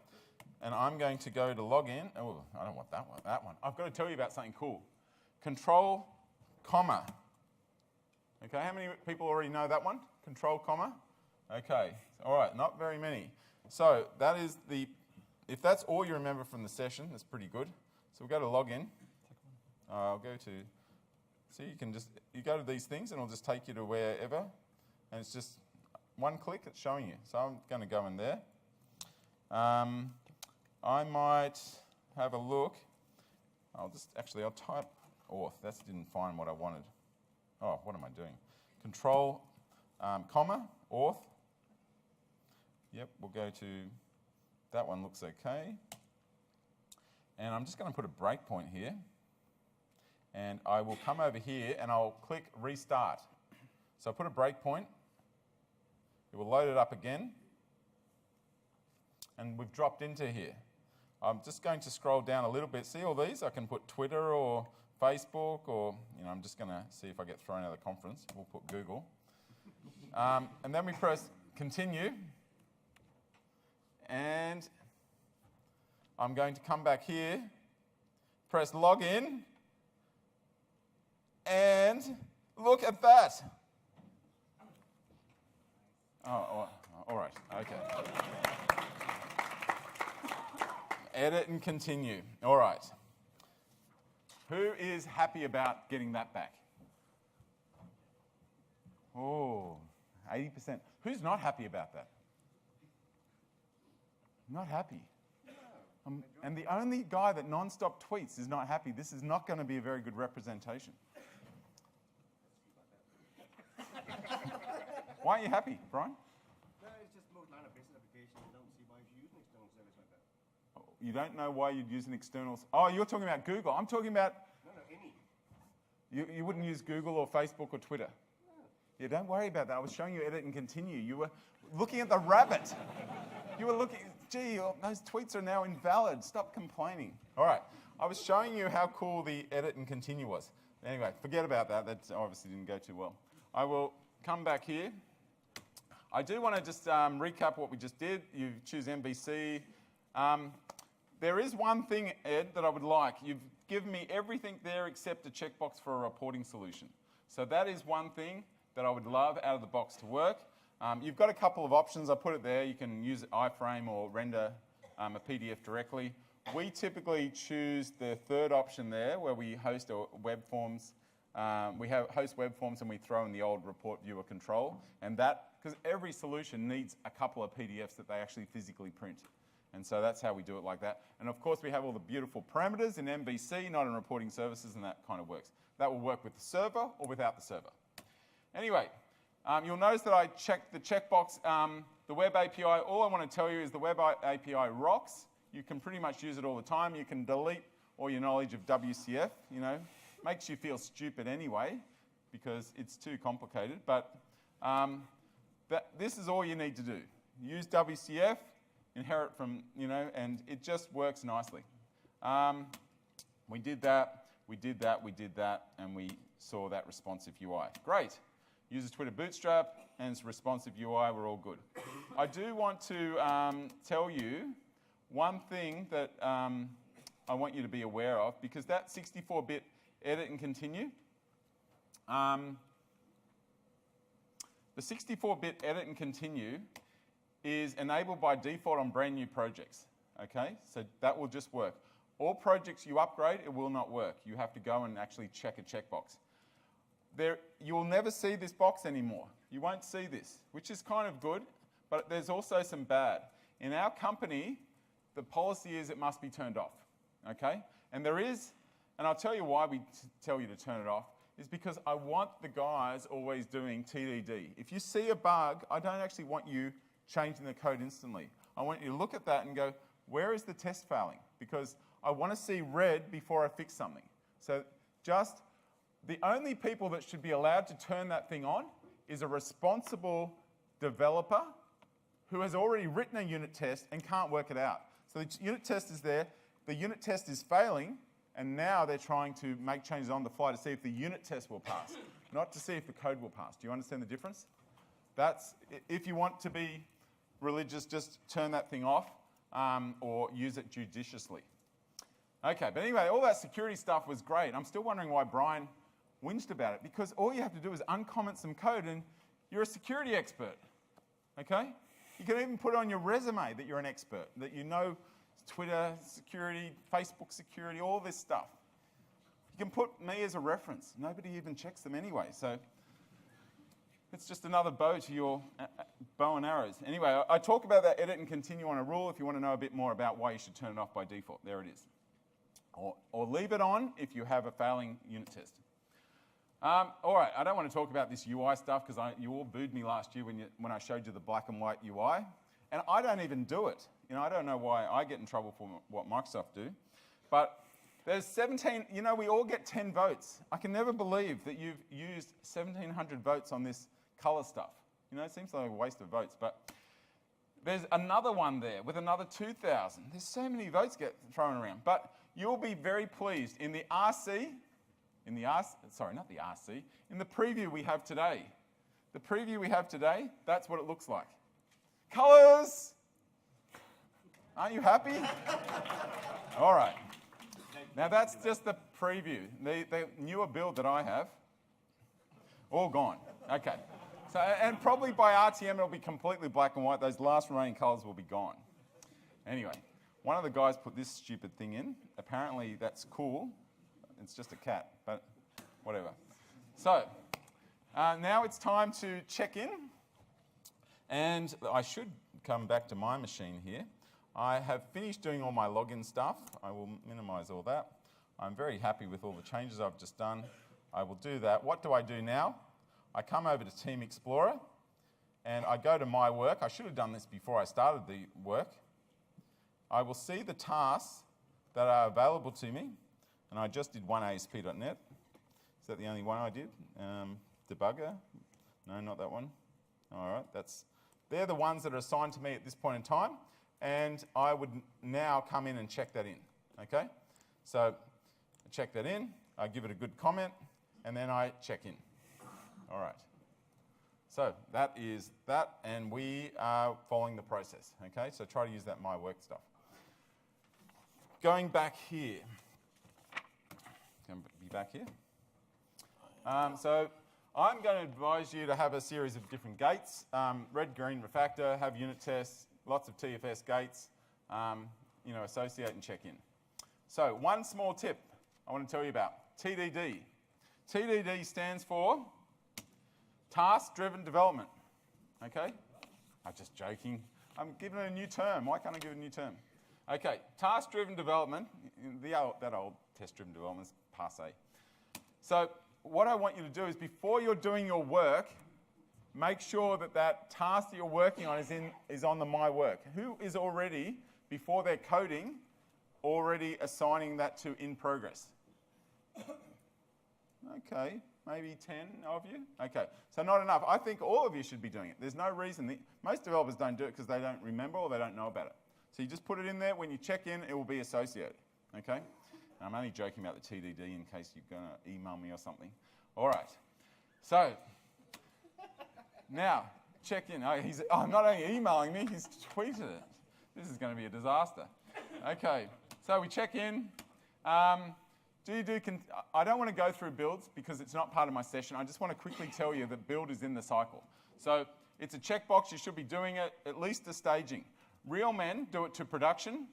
And I'm going to go to login. Oh, I don't want that one. That one. I've got to tell you about something cool. Control, comma. Okay, how many people already know that one? Control, comma. Okay, all right, not very many. So that is the... If that's all you remember from the session, that's pretty good. So we'll go to login. I'll go to, see, you go to these things and it'll just take you to wherever. And it's just one click, it's showing you. So I'm going to go in there. I might have a look. I'll type auth. That didn't find what I wanted. Oh, what am I doing? Control, comma, auth. Yep, we'll go to... That one looks okay. And I'm just going to put a breakpoint here. And I will come over here and I'll click restart. So I'll put a breakpoint. It will load it up again. And we've dropped into here. I'm just going to scroll down a little bit. See all these? I can put Twitter or Facebook or, I'm just going to see if I get thrown out of the conference. We'll put Google. And then we press continue. And I'm going to come back here, press login, and look at that. Oh, all right, okay. Edit and continue. All right. Who is happy about getting that back? Oh, 80%. Who's not happy about that? Not happy. And the only guy that non-stop tweets is not happy. This is not going to be a very good representation. Why are you happy, Brian? No, it's just most line of business application. I don't see why you use an external service like that. You don't know why you'd use an external... Oh, you're talking about Google. I'm talking about... No, any. You wouldn't use Google or Facebook or Twitter. No. Yeah, don't worry about that. I was showing you edit and continue. You were looking at the rabbit. You were looking... Gee, those tweets are now invalid. Stop complaining. All right. I was showing you how cool the edit and continue was. Anyway, forget about that. That obviously didn't go too well. I will come back here. I do want to just recap what we just did. You choose MVC. There is one thing, Ed, that I would like. You've given me everything there except a checkbox for a reporting solution. So that is one thing that I would love out of the box to work. You've got a couple of options. I put it there. You can use iframe or render a PDF directly. We typically choose the third option there where we host web forms. We host web forms and we throw in the old report viewer control. And that, because every solution needs a couple of PDFs that they actually physically print. And so that's how we do it like that. And of course we have all the beautiful parameters in MVC, not in reporting services, and that kind of works. That will work with the server or without the server. Anyway. You'll notice that I checked the checkbox. The web API, all I want to tell you is the web API rocks. You can pretty much use it all the time. You can delete all your knowledge of WCF, Makes you feel stupid anyway because it's too complicated. But this is all you need to do. Use WCF, inherit from, and it just works nicely. We did that, and we saw that responsive UI. Great. Uses Twitter Bootstrap and it's responsive UI, we're all good. I do want to tell you one thing that I want you to be aware of, because that 64-bit edit and continue, the 64-bit edit and continue is enabled by default on brand new projects, okay? So that will just work. All projects you upgrade, it will not work. You have to go and actually check a checkbox. You will never see this box anymore. You won't see this, which is kind of good, but there's also some bad. In our company, the policy is it must be turned off, okay? And there is, and I'll tell you why we tell you to turn it off, is because I want the guys always doing TDD. If you see a bug, I don't actually want you changing the code instantly. I want you to look at that and go, where is the test failing? Because I want to see red before I fix something. So just the only people that should be allowed to turn that thing on is a responsible developer who has already written a unit test and can't work it out. So the unit test is there, the unit test is failing, and now they're trying to make changes on the fly to see if the unit test will pass, not to see if the code will pass. Do you understand the difference? That's, if you want to be religious, just turn that thing off or use it judiciously. Okay, but anyway, all that security stuff was great. I'm still wondering why Brian whinged about it, because all you have to do is uncomment some code and you're a security expert, okay? You can even put on your resume that you're an expert, that you know Twitter security, Facebook security, all this stuff. You can put me as a reference. Nobody even checks them anyway, so it's just another bow to your bow and arrows. Anyway, I talk about that edit and continue on a rule if you want to know a bit more about why you should turn it off by default. There it is. Or leave it on if you have a failing unit test. All right, I don't want to talk about this UI stuff because you all booed me last year when I showed you the black and white UI. And I don't even do it. You know, I don't know why I get in trouble for what Microsoft do. But there's 17, you know, we all get 10 votes. I can never believe that you've used 1,700 votes on this color stuff. You know, it seems like a waste of votes, but there's another one there with another 2,000. There's so many votes get thrown around. But you'll be very pleased. In the RC, in the preview we have today. The preview we have today, that's what it looks like. Colors! Aren't you happy? All right. Now that's just the preview. The newer build that I have, all gone. Okay. So, and probably by RTM it'll be completely black and white. Those last remaining colors will be gone. Anyway, one of the guys put this stupid thing in. Apparently that's cool. It's just a cat, but whatever. So, now it's time to check in. And I should come back to my machine here. I have finished doing all my login stuff. I will minimize all that. I'm very happy with all the changes I've just done. I will do that. What do I do now? I come over to Team Explorer and I go to my work. I should have done this before I started the work. I will see the tasks that are available to me. And I just did one ASP.NET. Is that the only one I did? Debugger? No, not that one. All right, they're the ones that are assigned to me at this point in time. And I would now come in and check that in, okay? So I check that in, I give it a good comment, and then I check in. All right. So that is that, and we are following the process, okay? So try to use that My Work stuff. Going back here. Going to be back here. So I'm going to advise you to have a series of different gates. Red, green, refactor, have unit tests, lots of TFS gates, you know, associate and check in. So one small tip I want to tell you about, TDD. TDD stands for Task-Driven Development, okay? I'm just joking. I'm giving it a new term. Why can't I give it a new term? Okay, task-driven development, that old test-driven development is passé. So what I want you to do is before you're doing your work, make sure that that task that you're working on is on the My Work. Who is already, before they're coding, already assigning that to in progress? Okay, maybe 10 of you. Okay, so not enough. I think all of you should be doing it. There's no reason. Most developers don't do it because they don't remember or they don't know about it. So you just put it in there. When you check in, it will be associated. Okay? And I'm only joking about the TDD in case you're going to email me or something. All right. So now, check in. Oh, I'm not only emailing me, he's tweeted it. This is going to be a disaster. Okay, so we check in. I don't want to go through builds because it's not part of my session. I just want to quickly tell you that build is in the cycle. So it's a checkbox. You should be doing it at least to staging. Real men do it to production.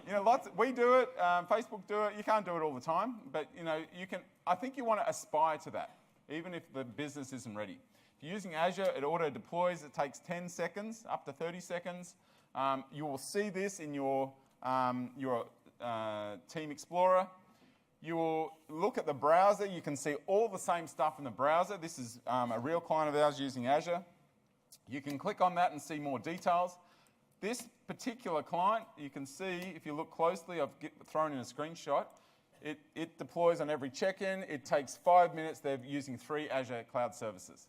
You know, we do it, Facebook do it. You can't do it all the time, but you know, you can. I think you want to aspire to that, even if the business isn't ready. If you're using Azure, it auto deploys. It takes 10 seconds, up to 30 seconds. You will see this in your Team Explorer. You will look at the browser. You can see all the same stuff in the browser. This is a real client of ours using Azure. You can click on that and see more details. This particular client, you can see, if you look closely, I've thrown in a screenshot, it deploys on every check-in. It takes 5 minutes. They're using 3 Azure cloud services.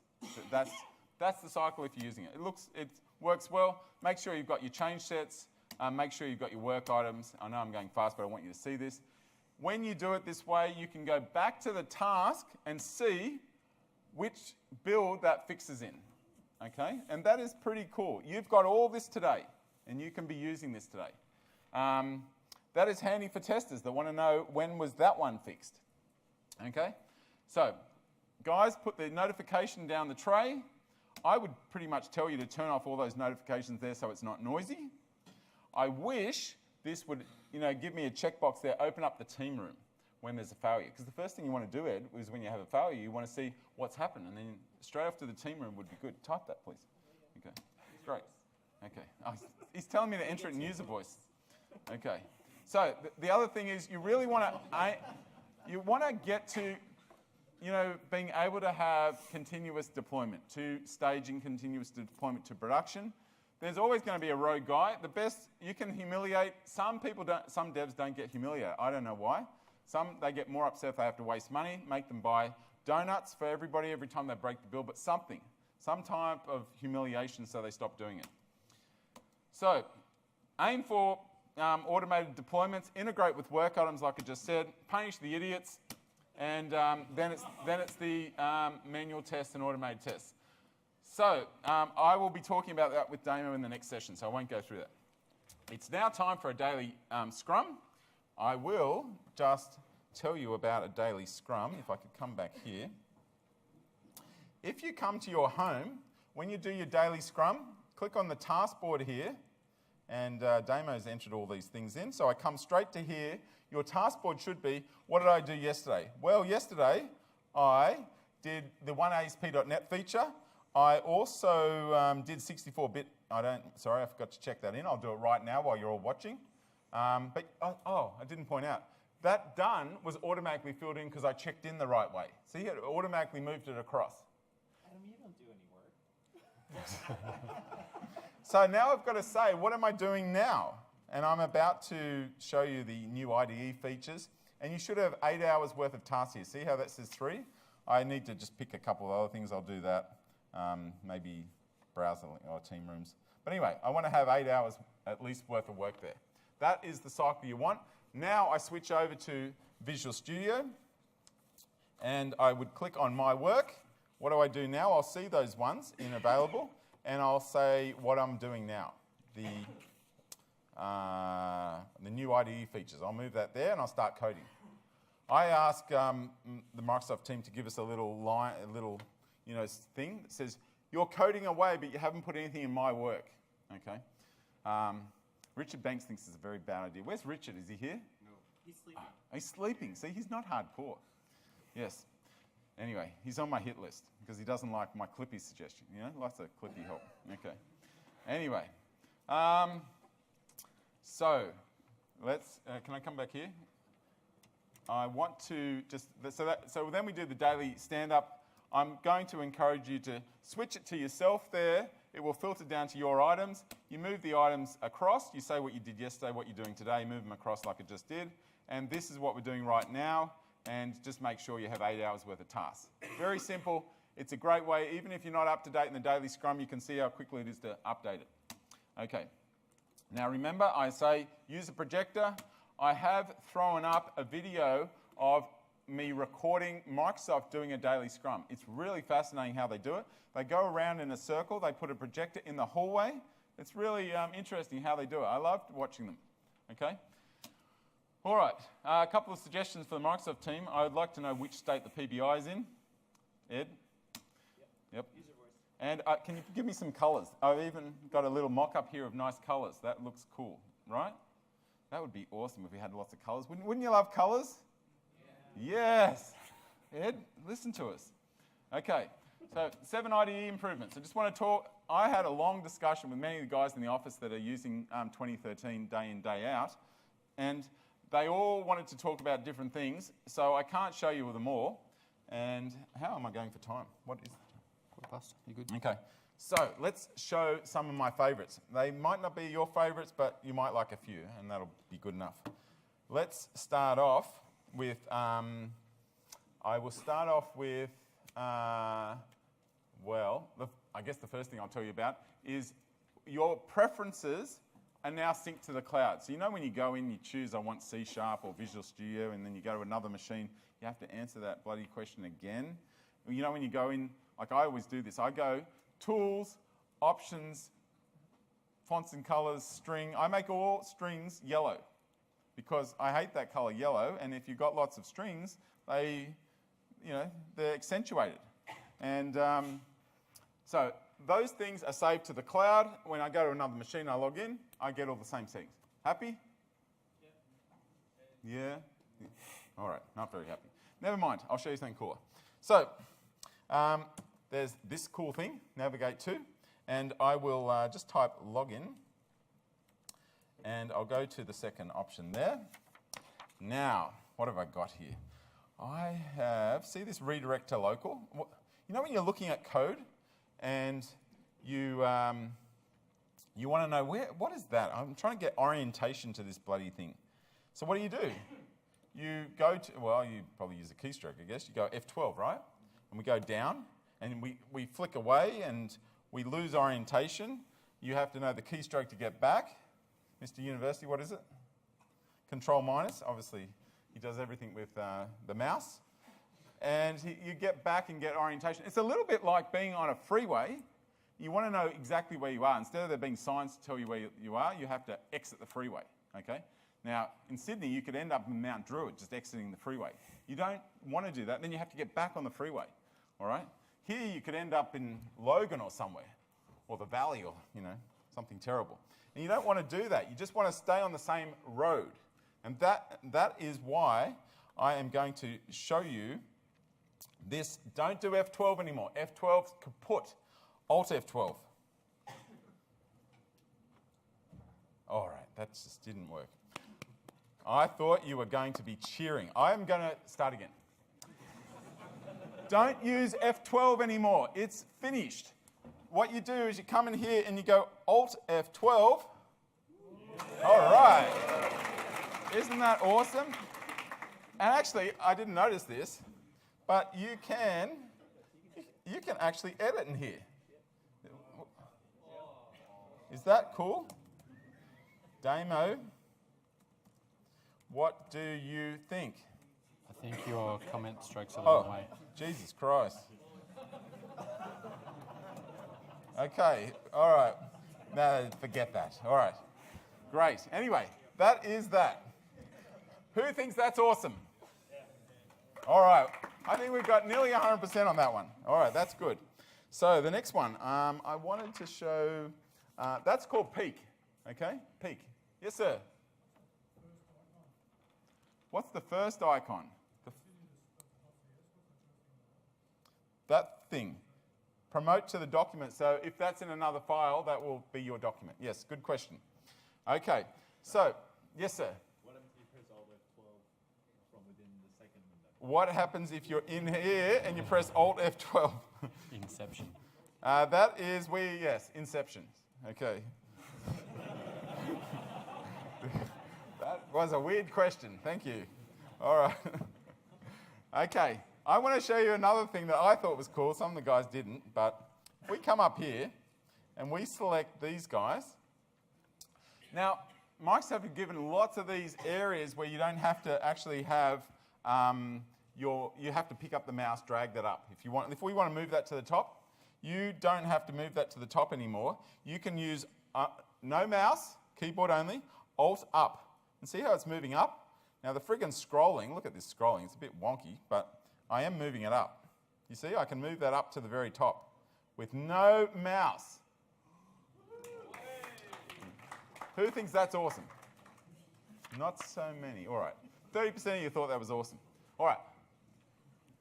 That's the cycle if you're using it. It works well. Make sure you've got your change sets. Make sure you've got your work items. I know I'm going fast, but I want you to see this. When you do it this way, you can go back to the task and see which build that fixes in. Okay? And that is pretty cool. You've got all this today, and you can be using this today. That is handy for testers that want to know when was that one fixed. Okay? So, guys, put the notification down the tray. I would pretty much tell you to turn off all those notifications there so it's not noisy. I wish this would, give me a checkbox there, open up the team room when there's a failure. Because the first thing you want to do, Ed, is when you have a failure, you want to see what's happened. And then straight off to the team room would be good. Type that, please. Okay, great. Okay, he's telling me to enter it in user voice. Okay, so the other thing is you really want to get to, being able to have continuous deployment, to staging continuous deployment to production. There's always going to be a rogue guy. The best, you can humiliate. Some devs don't get humiliated. I don't know why. They get more upset if they have to waste money, make them buy donuts for everybody every time they break the bill, but some type of humiliation so they stop doing it. So, aim for automated deployments, integrate with work items like I just said, punish the idiots, and then it's the manual tests and automated tests. So, I will be talking about that with Damo in the next session, so I won't go through that. It's now time for a daily scrum. I will just tell you about a daily scrum, if I could come back here. If you come to your home, when you do your daily scrum, click on the task board here, and Damo's entered all these things in. So I come straight to here. Your task board should be, what did I do yesterday? Well, yesterday I did the 1ASP.NET feature. I also did 64-bit. I forgot to check that in. I'll do it right now while you're all watching. I didn't point out. That done was automatically filled in because I checked in the right way. See, it automatically moved it across. Adam, you don't do any work. So now I've got to say, what am I doing now? And I'm about to show you the new IDE features. And you should have 8 hours worth of tasks here. See how that says 3? I need to just pick a couple of other things. I'll do that. Maybe browser or team rooms. But anyway, I want to have 8 hours at least worth of work there. That is the cycle you want. Now I switch over to Visual Studio, and I would click on My Work. What do I do now? I'll see those ones in Available, and I'll say what I'm doing now, the new IDE features. I'll move that there, and I'll start coding. I ask the Microsoft team to give us a little thing that says, you're coding away, but you haven't put anything in My Work. Okay. Richard Banks thinks it's a very bad idea. Where's Richard? Is he here? No. He's sleeping. He's sleeping. See, he's not hardcore. Yes. Anyway, he's on my hit list because he doesn't like my Clippy suggestion. Lots of Clippy help. Okay. Anyway, so let's. Can I come back here? I want to just. So then we do the daily stand-up. I'm going to encourage you to switch it to yourself there. It will filter down to your items. You move the items across. You say what you did yesterday, what you're doing today. Move them across like I just did. And this is what we're doing right now. And just make sure you have 8 hours worth of tasks. Very simple. It's a great way. Even if you're not up to date in the daily scrum, you can see how quickly it is to update it. Okay. Now remember, I say use a projector. I have thrown up a video of me recording Microsoft doing a daily scrum. It's really fascinating how they do it. They go around in a circle. They put a projector in the hallway. It's really interesting how they do it. I loved watching them. Okay? All right. A couple of suggestions for the Microsoft team. I would like to know which state the PBI is in. Ed? Yep. User voice. And can you give me some colours? I've even got a little mock-up here of nice colours. That looks cool, right? That would be awesome if we had lots of colours. Wouldn't you love colours? Yeah. Yes. Ed, listen to us. Okay. So 7 IDE improvements. I just want to talk. I had a long discussion with many of the guys in the office that are using 2013 day in, day out. And they all wanted to talk about different things. So I can't show you them all. And how am I going for time? What is... Past. You good? Okay. So let's show some of my favourites. They might not be your favourites, but you might like a few, and that'll be good enough. Let's start off with, I will start off with, I guess the first thing I'll tell you about is your preferences are now synced to the cloud. So you know when you go in, you choose I want C# or Visual Studio, and then you go to another machine, you have to answer that bloody question again. You know when you go in, like I always do this, I go Tools, Options, Fonts and Colors, String. I make all strings yellow because I hate that color yellow, and if you've got lots of strings, they're accentuated. And so those things are saved to the cloud. When I go to another machine, I log in, I get all the same things. Happy? Yeah? All right, not very happy. Never mind, I'll show you something cooler. So there's this cool thing, navigate to, and I will just type login, and I'll go to the second option there. Now, what have I got here? I have, see this redirect to local? You know when you're looking at code and you want to know what is that? I'm trying to get orientation to this bloody thing. So what do? You go to, well, you probably use a keystroke, I guess. You go F12, right? And we go down, and we flick away, and we lose orientation. You have to know the keystroke to get back. Mr. University, what is it? Control minus, obviously. He does everything with the mouse. And you get back and get orientation. It's a little bit like being on a freeway. You want to know exactly where you are. Instead of there being signs to tell you where you are, you have to exit the freeway, okay? Now, in Sydney, you could end up in Mount Druitt just exiting the freeway. You don't want to do that. Then you have to get back on the freeway, all right? Here, you could end up in Logan or somewhere, or the Valley, or, something terrible. And you don't want to do that. You just want to stay on the same road. And that is why I am going to show you this. Don't do F12 anymore. F12's kaput. Alt F12. All right, that just didn't work. I thought you were going to be cheering. I'm going to start again. Don't use F12 anymore. It's finished. What you do is you come in here and you go Alt F12. All right. Isn't that awesome? And actually, I didn't notice this, but you can actually edit in here. Is that cool? Damo, what do you think? I think your comment strikes a long way. Jesus Christ. Okay, all right. No, forget that. All right. Great. Anyway, that is that. Who thinks that's awesome? All right. I think we've got nearly 100% on that one. All right, that's good. So the next one, I wanted to show, that's called peak, okay? Peak. Yes, sir? What's the first icon? That thing. Promote to the document. So if that's in another file, that will be your document. Yes, good question. Okay, so, yes, sir? What happens if you press Alt F12 from within the second window? What happens if you're in here and you press Alt F12? Inception. That is yes, Inception. Okay. That was a weird question. Thank you. All right. Okay. I want to show you another thing that I thought was cool. Some of the guys didn't, but if we come up here and we select these guys. Now, Microsoft have given lots of these areas where you don't have to actually have you have to pick up the mouse, drag that up. If we want to move that to the top, you don't have to move that to the top anymore. You can use no mouse, keyboard only, Alt up. And see how it's moving up? Now the friggin' scrolling, look at this scrolling, it's a bit wonky, but I am moving it up. You see, I can move that up to the very top with no mouse. Who thinks that's awesome? Not so many. All right. 30% of you thought that was awesome. All right.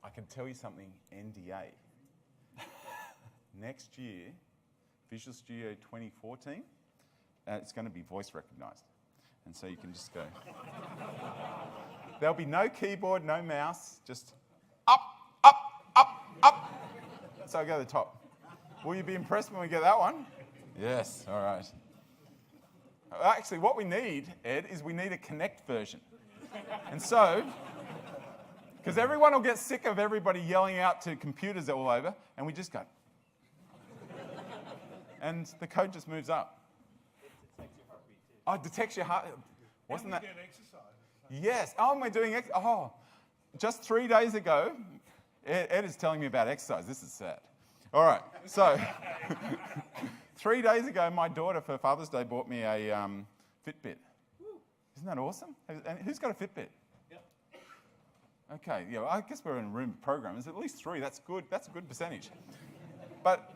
I can tell you something, NDA. Next year, Visual Studio 2014, it's going to be voice recognized. And so you can just go. There'll be no keyboard, no mouse, just up, up, up, up. So I go to the top. Will you be impressed when we get that one? Yes, all right. Actually, what we need, Ed, is we need a Connect version. And so, because everyone will get sick of everybody yelling out to computers all over, and we just go. And the code just moves up. It detects your heartbeat too. Oh, it detects your heart. Wasn't that? Get exercise. Yes. Oh, we're doing just 3 days ago, Ed is telling me about exercise. This is sad. All right. So, 3 days ago, my daughter for Father's Day bought me a Fitbit. Isn't that awesome? And who's got a Fitbit? Yep. Okay. Yeah. Well, I guess we're in a room of programmers. At least 3. That's good. That's a good percentage. But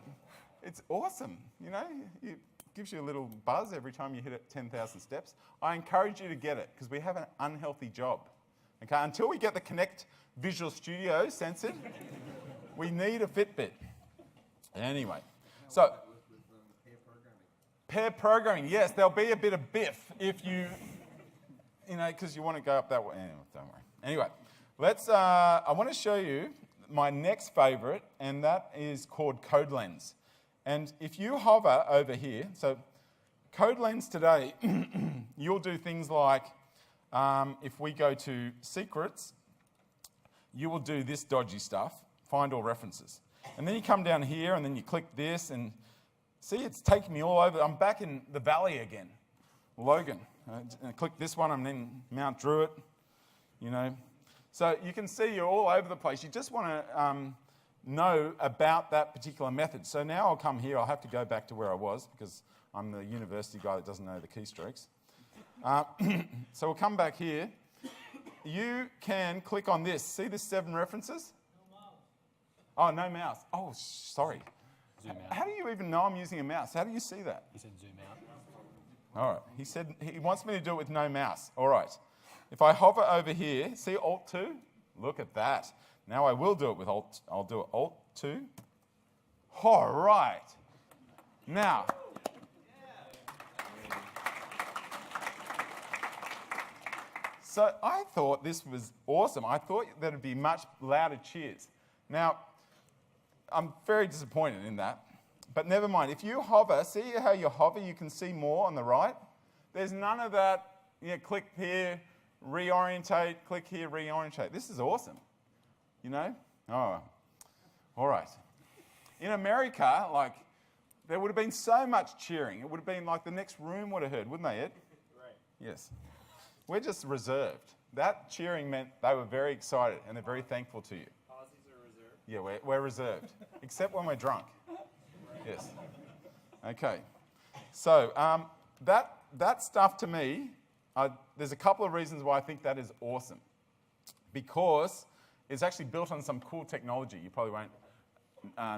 it's awesome. You know, it gives you a little buzz every time you hit it 10,000 steps. I encourage you to get it because we have an unhealthy job. Okay, until we get the Connect Visual Studio censored, we need a Fitbit. Anyway, so pair programming, yes, there'll be a bit of biff if you know, because you want to go up that way. Anyway, don't worry. Anyway, I want to show you my next favorite, and that is called Code Lens. And if you hover over here, so Code Lens today, you'll do things like, if we go to secrets, you will do this dodgy stuff, find all references. And then you come down here and then you click this and see, it's taking me all over. I'm back in the valley again, Logan. And click this one and then Mount Druitt, you know. So you can see you're all over the place. You just want to know about that particular method. So now I'll come here. I'll have to go back to where I was because I'm the university guy that doesn't know the keystrokes. So we'll come back here. You can click on this. See the 7 references? No mouse. Oh, no mouse. Oh, sorry. Zoom out. How do you even know I'm using a mouse? How do you see that? He said zoom out. All right. He said he wants me to do it with no mouse. All right. If I hover over here, see Alt-2? Look at that. Now I will do it with Alt. I'll do it Alt-2. All right. Now. So I thought this was awesome. I thought that it'd be much louder cheers. Now, I'm very disappointed in that. But never mind. If you hover, see how you hover, you can see more on the right? There's none of that, click here, reorientate, click here, reorientate. This is awesome. You know? Oh, all right. In America, there would have been so much cheering. It would have been like the next room would have heard, wouldn't they, Ed? Right. Yes. We're just reserved. That cheering meant they were very excited and they're very thankful to you. Aussies are reserved. Yeah, we're reserved, except when we're drunk. Yes. Okay. So that stuff to me, there's a couple of reasons why I think that is awesome. Because it's actually built on some cool technology. You probably won't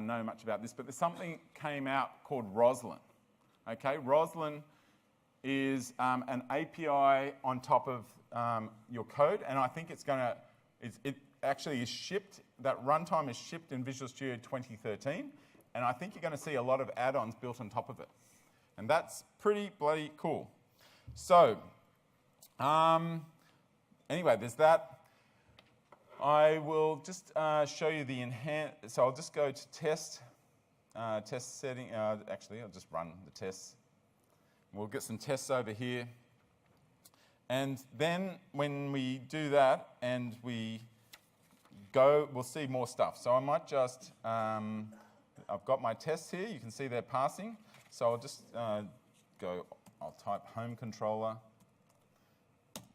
know much about this, but there's something came out called Roslyn. Okay, Roslyn is an API on top of your code, and I think it's going to, it actually is shipped, that runtime is shipped in Visual Studio 2013, and I think you're going to see a lot of add-ons built on top of it. And that's pretty bloody cool. So, anyway, there's that. I will just show you the so I'll just go to test setting. Actually, I'll just run the tests. We'll get some tests over here. And then when we do that and we go, we'll see more stuff. So I might just, I've got my tests here. You can see they're passing. So I'll just I'll type home controller.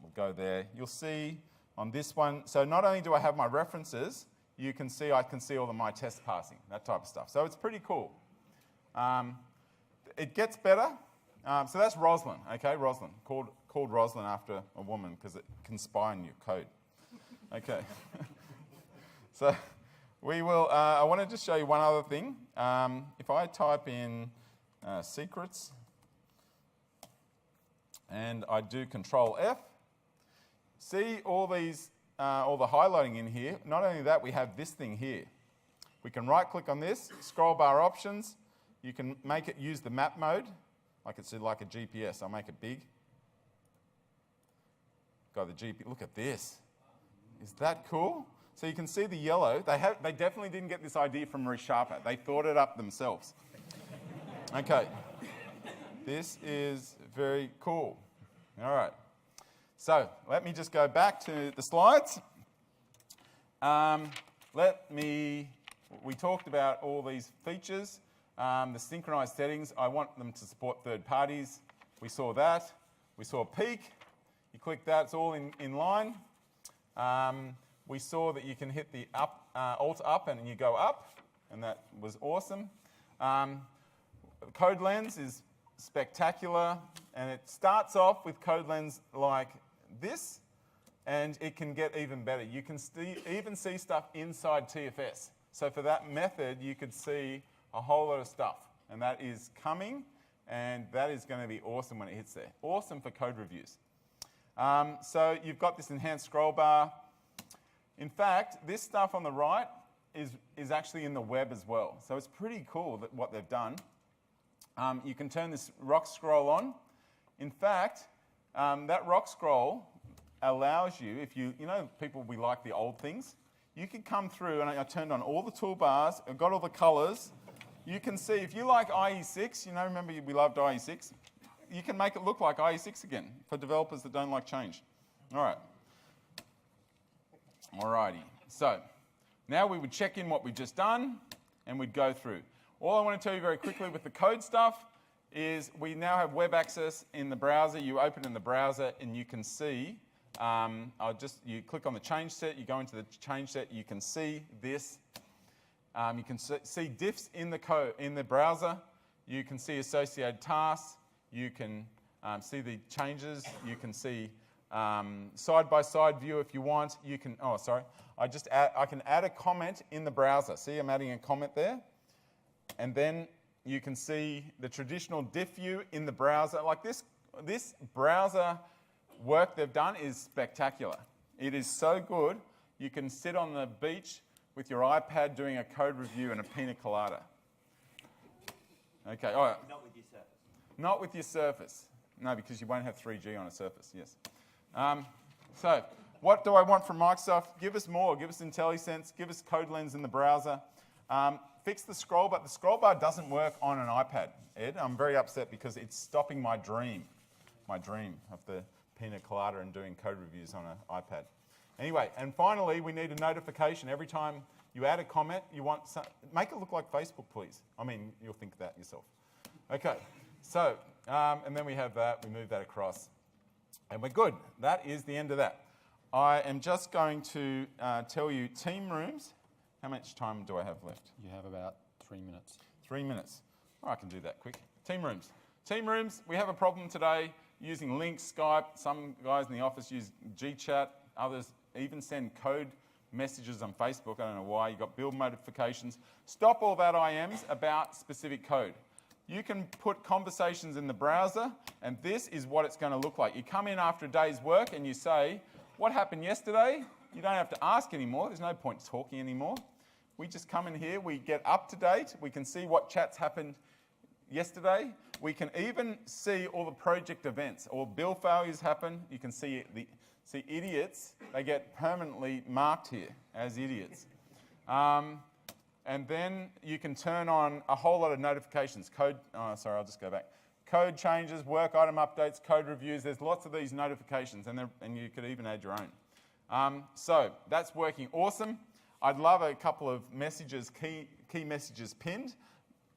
We'll go there. You'll see on this one, so not only do I have my references, I can see all of my tests passing, that type of stuff. So it's pretty cool. It gets better. So that's Roslyn, okay, Roslyn, called Roslyn after a woman because it can spy on your code. Okay. So we will, I want to just show you one other thing. If I type in secrets and I do Control F, see all these, all the highlighting in here. Not only that, we have this thing here. We can right-click on this, scroll bar options. You can make it use the map mode, like it's like a GPS. I'll make it big. Got the GPS. Look at this. Is that cool? So you can see the yellow. They definitely didn't get this idea from ReSharper. They thought it up themselves. Okay. This is very cool. All right. So let me just go back to the slides. We talked about all these features. The synchronized settings, I want them to support third parties. We saw that. We saw peak. You click that, it's all in line. We saw that you can hit the Alt up and you go up, and that was awesome. Code Lens is spectacular, and it starts off with Code Lens like this, and it can get even better. You can even see stuff inside TFS. So for that method, you could see a whole lot of stuff, and that is coming, and that is going to be awesome when it hits there. Awesome for code reviews. So you've got this enhanced scroll bar. In fact, this stuff on the right is actually in the web as well. So it's pretty cool what they've done. You can turn this rock scroll on. In fact, that rock scroll allows you, if you know people, we like the old things, you can come through, and I turned on all the toolbars, I've got all the colors. You can see, if you like IE6, remember we loved IE6, you can make it look like IE6 again for developers that don't like change. All right. Alrighty. So now we would check in what we've just done, and we'd go through. All I want to tell you very quickly with the code stuff is we now have web access in the browser. You open in the browser, and you can see, you click on the change set, you go into the change set, you can see this. You can see diffs in the code in the browser. You can see associated tasks. You can see the changes. You can see side-by-side view if you want. You can. Oh, sorry. I can add a comment in the browser. See, I'm adding a comment there, and then you can see the traditional diff view in the browser. Like this browser work they've done is spectacular. It is so good. You can sit on the beach with your iPad doing a code review and a pina colada. Okay, all right. Not with your Surface. Not with your Surface. No, because you won't have 3G on a Surface, yes. So, what do I want from Microsoft? Give us more. Give us IntelliSense. Give us Code Lens in the browser. Fix the scroll bar. The scroll bar doesn't work on an iPad, Ed. I'm very upset because it's stopping my dream of the pina colada and doing code reviews on an iPad. Anyway, and finally, we need a notification. Every time you add a comment, make it look like Facebook, please. I mean, you'll think that yourself. Okay, so, and then we have that. We move that across, and we're good. That is the end of that. I am just going to tell you team rooms. How much time do I have left? You have about 3 minutes. 3 minutes. Oh, I can do that quick. Team rooms. Team rooms, we have a problem today using links, Skype. Some guys in the office use GChat. Others even send code messages on Facebook. I don't know why. You've got build notifications. Stop all that IMs about specific code. You can put conversations in the browser, and this is what it's going to look like. You come in after a day's work and you say, what happened yesterday? You don't have to ask anymore. There's no point talking anymore. We just come in here. We get up to date. We can see what chats happened yesterday. We can even see all the project events. All build failures happen. You can see idiots. They get permanently marked here as idiots. And then you can turn on a whole lot of notifications. I'll just go back. Code changes, work item updates, code reviews. There's lots of these notifications, and you could even add your own. So that's working awesome. I'd love a couple of messages, key messages pinned.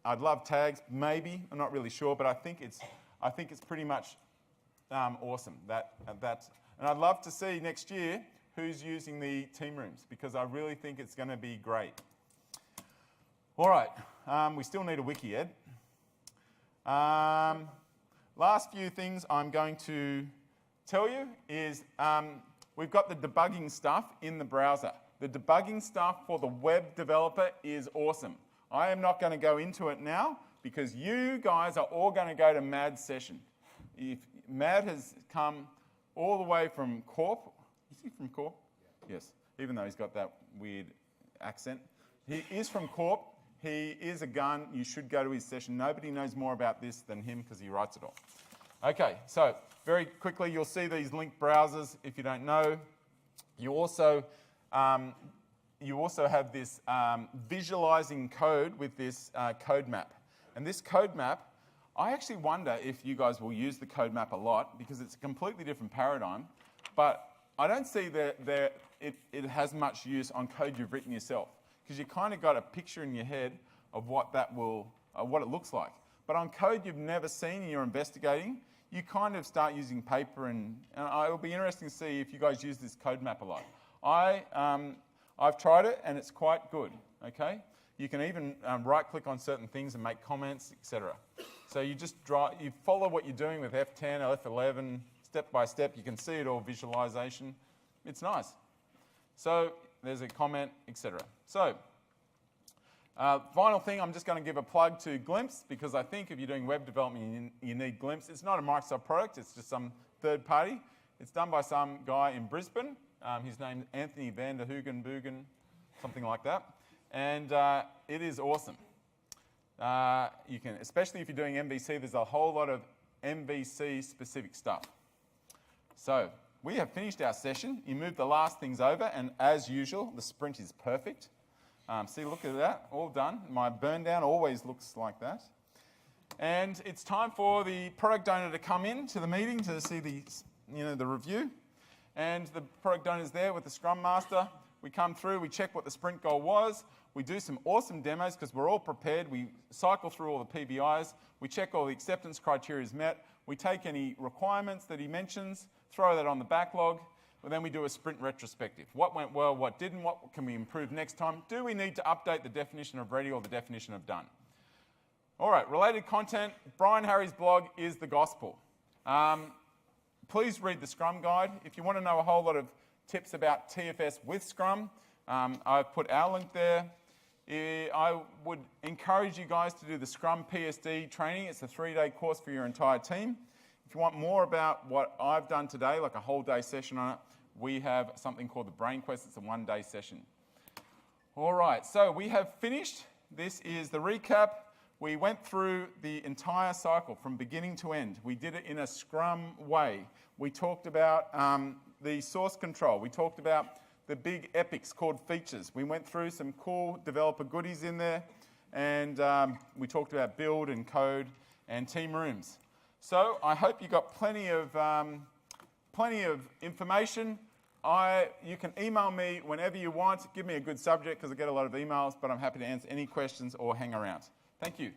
I'd love tags, maybe. I'm not really sure, but I think it's pretty much awesome. And I'd love to see next year who's using the team rooms, because I really think it's going to be great. All right, we still need a wiki, Ed. Last few things I'm going to tell you is we've got the debugging stuff in the browser. The debugging stuff for the web developer is awesome. I am not going to go into it now because you guys are all going to go to Mad's session. If Mad has come all the way from Corp. Is he from Corp? Yes, even though he's got that weird accent. He is from Corp. He is a gun. You should go to his session. Nobody knows more about this than him because he writes it all. Okay, so very quickly, you'll see these linked browsers if you don't know. You also, you also have this visualizing code with this code map. And this code map, I actually wonder if you guys will use the code map a lot because it's a completely different paradigm, but I don't see that it has much use on code you've written yourself because you kind of got a picture in your head of what what it looks like. But on code you've never seen and you're investigating, you kind of start using paper, and it'll be interesting to see if you guys use this code map a lot. I've tried it and it's quite good, okay? You can even right-click on certain things and make comments, etc. So you follow what you're doing with F10 or F11, step by step. You can see it all, visualization. It's nice. So there's a comment, etc. So final thing, I'm just going to give a plug to Glimpse because I think if you're doing web development, you need Glimpse. It's not a Microsoft product. It's just some third party. It's done by some guy in Brisbane. His name's Anthony van der Hoogen, something like that. And it is awesome. You can, especially if you're doing MVC, there's a whole lot of MVC specific stuff. So we have finished our session. You move the last things over, and as usual, the sprint is perfect. See, look at that, all done. My burn down always looks like that. And it's time for the product owner to come in to the meeting to see the review. And the product owner's there with the Scrum Master. We come through, we check what the sprint goal was. We do some awesome demos because we're all prepared. We cycle through all the PBIs. We check all the acceptance criteria is met. We take any requirements that he mentions, throw that on the backlog, and then we do a sprint retrospective. What went well, what didn't, what can we improve next time? Do we need to update the definition of ready or the definition of done? All right, related content. Brian Harry's blog is the gospel. Please read the Scrum Guide. If you want to know a whole lot of tips about TFS with Scrum, I've put our link there. I would encourage you guys to do the Scrum PSD training. It's a 3-day course for your entire team. If you want more about what I've done today, like a whole day session on it, we have something called the Brain Quest. It's a 1-day session. All right, so we have finished. This is the recap. We went through the entire cycle from beginning to end. We did it in a Scrum way. We talked about the source control. We talked about the big epics called features. We went through some cool developer goodies in there, and we talked about build and code and team rooms. So I hope you got plenty of information. You can email me whenever you want. Give me a good subject because I get a lot of emails, but I'm happy to answer any questions or hang around. Thank you.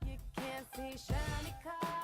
You can't see shiny cars.